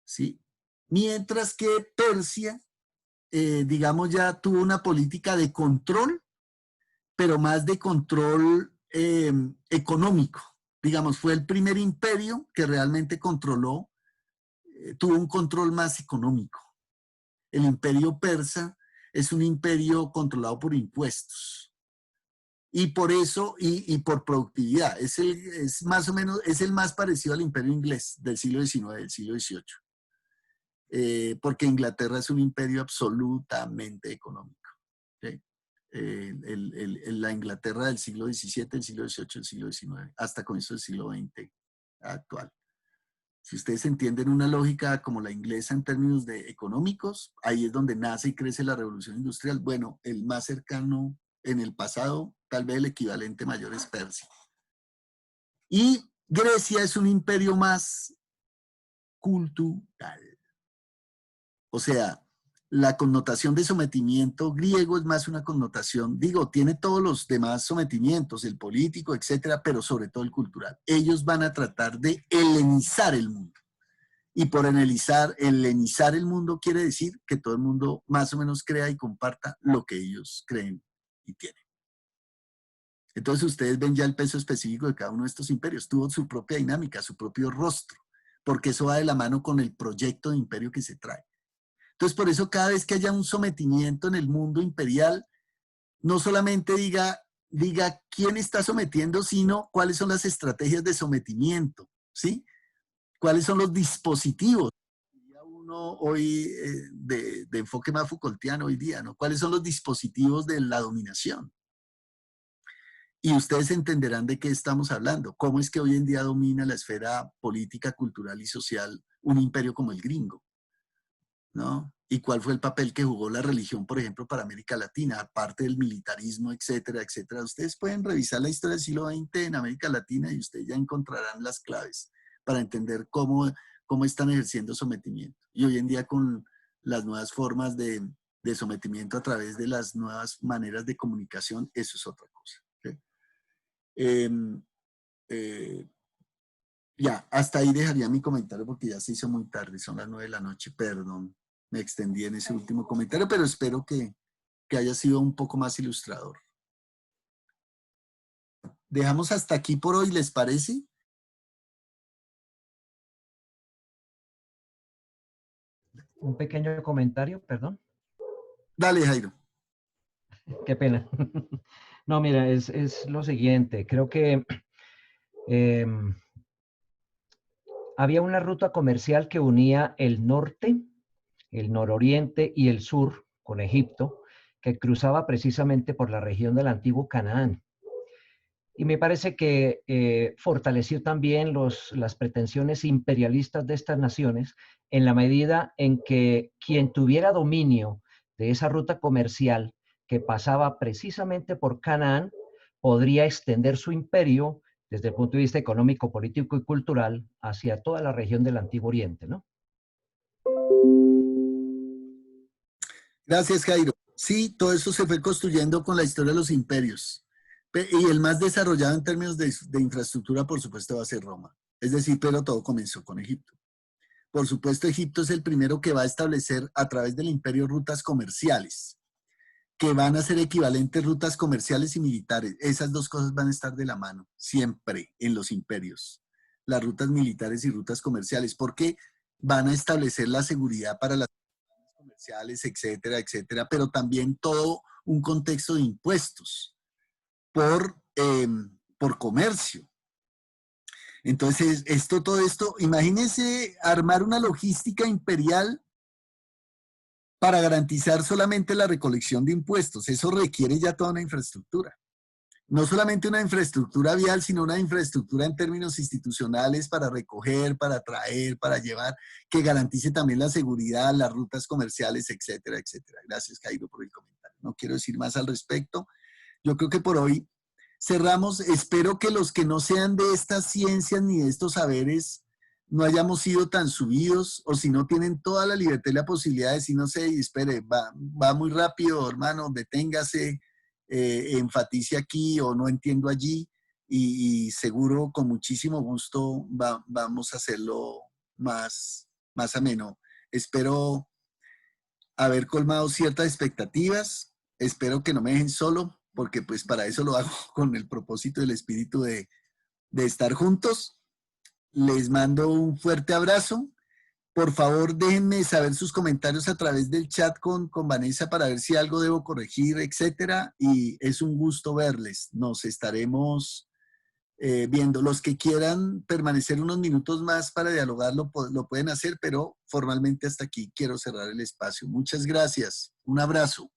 ¿sí? Mientras que Persia, digamos, ya tuvo una política de control, pero más de control económico. Digamos, fue el primer imperio que realmente controló, tuvo un control más económico. El imperio persa es un imperio controlado por impuestos. Y por eso, y por productividad, es más o menos, es el más parecido al imperio inglés del siglo XIX, del siglo XVIII. Porque Inglaterra es un imperio absolutamente económico. ¿Sí? La Inglaterra del siglo XVII, del siglo XVIII, del siglo XIX, hasta comienzo del siglo XX actual. Si ustedes entienden una lógica como la inglesa en términos de económicos, ahí es donde nace y crece la revolución industrial. Bueno, el más cercano en el pasado, tal vez el equivalente mayor es Persia. Y Grecia es un imperio más cultural. O sea, la connotación de sometimiento griego es más una connotación, digo, tiene todos los demás sometimientos, el político, etcétera, pero sobre todo el cultural. Ellos van a tratar de helenizar el mundo. Y por helenizar el mundo quiere decir que todo el mundo más o menos crea y comparta lo que ellos creen y tienen. Entonces ustedes ven ya el peso específico de cada uno de estos imperios. Tuvo su propia dinámica, su propio rostro, porque eso va de la mano con el proyecto de imperio que se trae. Entonces, por eso cada vez que haya un sometimiento en el mundo imperial, no solamente diga quién está sometiendo, sino cuáles son las estrategias de sometimiento, ¿sí? ¿Cuáles son los dispositivos? Uno hoy de enfoque más Foucaultiano hoy día, ¿no? ¿Cuáles son los dispositivos de la dominación? Y ustedes entenderán de qué estamos hablando. ¿Cómo es que hoy en día domina la esfera política, cultural y social un imperio como el gringo? ¿No? ¿Y cuál fue el papel que jugó la religión, por ejemplo, para América Latina, aparte del militarismo, etcétera, etcétera? Ustedes pueden revisar la historia del siglo XX en América Latina y ustedes ya encontrarán las claves para entender cómo están ejerciendo sometimiento. Y hoy en día con las nuevas formas de sometimiento a través de las nuevas maneras de comunicación, eso es otra cosa. ¿Sí? Ya, hasta ahí dejaría mi comentario porque ya se hizo muy tarde, son las 9 de la noche, perdón, me extendí en ese último comentario, pero espero que haya sido un poco más ilustrador. Dejamos hasta aquí por hoy, ¿les parece? Un pequeño comentario, perdón. Dale, Jairo. Qué pena. No, mira, es lo siguiente. Creo que había una ruta comercial que unía el norte, el nororiente y el sur con Egipto, que cruzaba precisamente por la región del antiguo Canaán. Y me parece que fortaleció también las pretensiones imperialistas de estas naciones en la medida en que quien tuviera dominio de esa ruta comercial que pasaba precisamente por Canaán podría extender su imperio desde el punto de vista económico, político y cultural hacia toda la región del Antiguo Oriente, ¿no? Gracias, Jairo. Sí, todo eso se fue construyendo con la historia de los imperios. Y el más desarrollado en términos de infraestructura, por supuesto, va a ser Roma. Es decir, pero todo comenzó con Egipto. Por supuesto, Egipto es el primero que va a establecer a través del imperio rutas comerciales, que van a ser equivalentes rutas comerciales y militares. Esas dos cosas van a estar de la mano, siempre en los imperios. Las rutas militares y rutas comerciales, porque van a establecer la seguridad para las comerciales, etcétera, etcétera, pero también todo un contexto de impuestos por comercio. Entonces, todo esto, imagínense armar una logística imperial para garantizar solamente la recolección de impuestos. Eso requiere ya toda una infraestructura. No solamente una infraestructura vial, sino una infraestructura en términos institucionales para recoger, para traer, para llevar, que garantice también la seguridad, las rutas comerciales, etcétera, etcétera. Gracias, Jairo, por el comentario. No quiero decir más al respecto. Yo creo que por hoy cerramos. Espero que los que no sean de estas ciencias ni de estos saberes no hayamos sido tan subidos, o si no tienen toda la libertad y la posibilidad de decir, no sé, espere, va muy rápido, hermano, deténgase, enfatice aquí o no entiendo allí, y seguro con muchísimo gusto vamos a hacerlo más ameno. Espero haber colmado ciertas expectativas, espero que no me dejen solo, porque pues para eso lo hago con el propósito del espíritu de estar juntos. Les mando un fuerte abrazo. Por favor, déjenme saber sus comentarios a través del chat con Vanessa para ver si algo debo corregir, etcétera. Y es un gusto verles. Nos estaremos viendo. Los que quieran permanecer unos minutos más para dialogar lo pueden hacer, pero formalmente hasta aquí quiero cerrar el espacio. Muchas gracias. Un abrazo.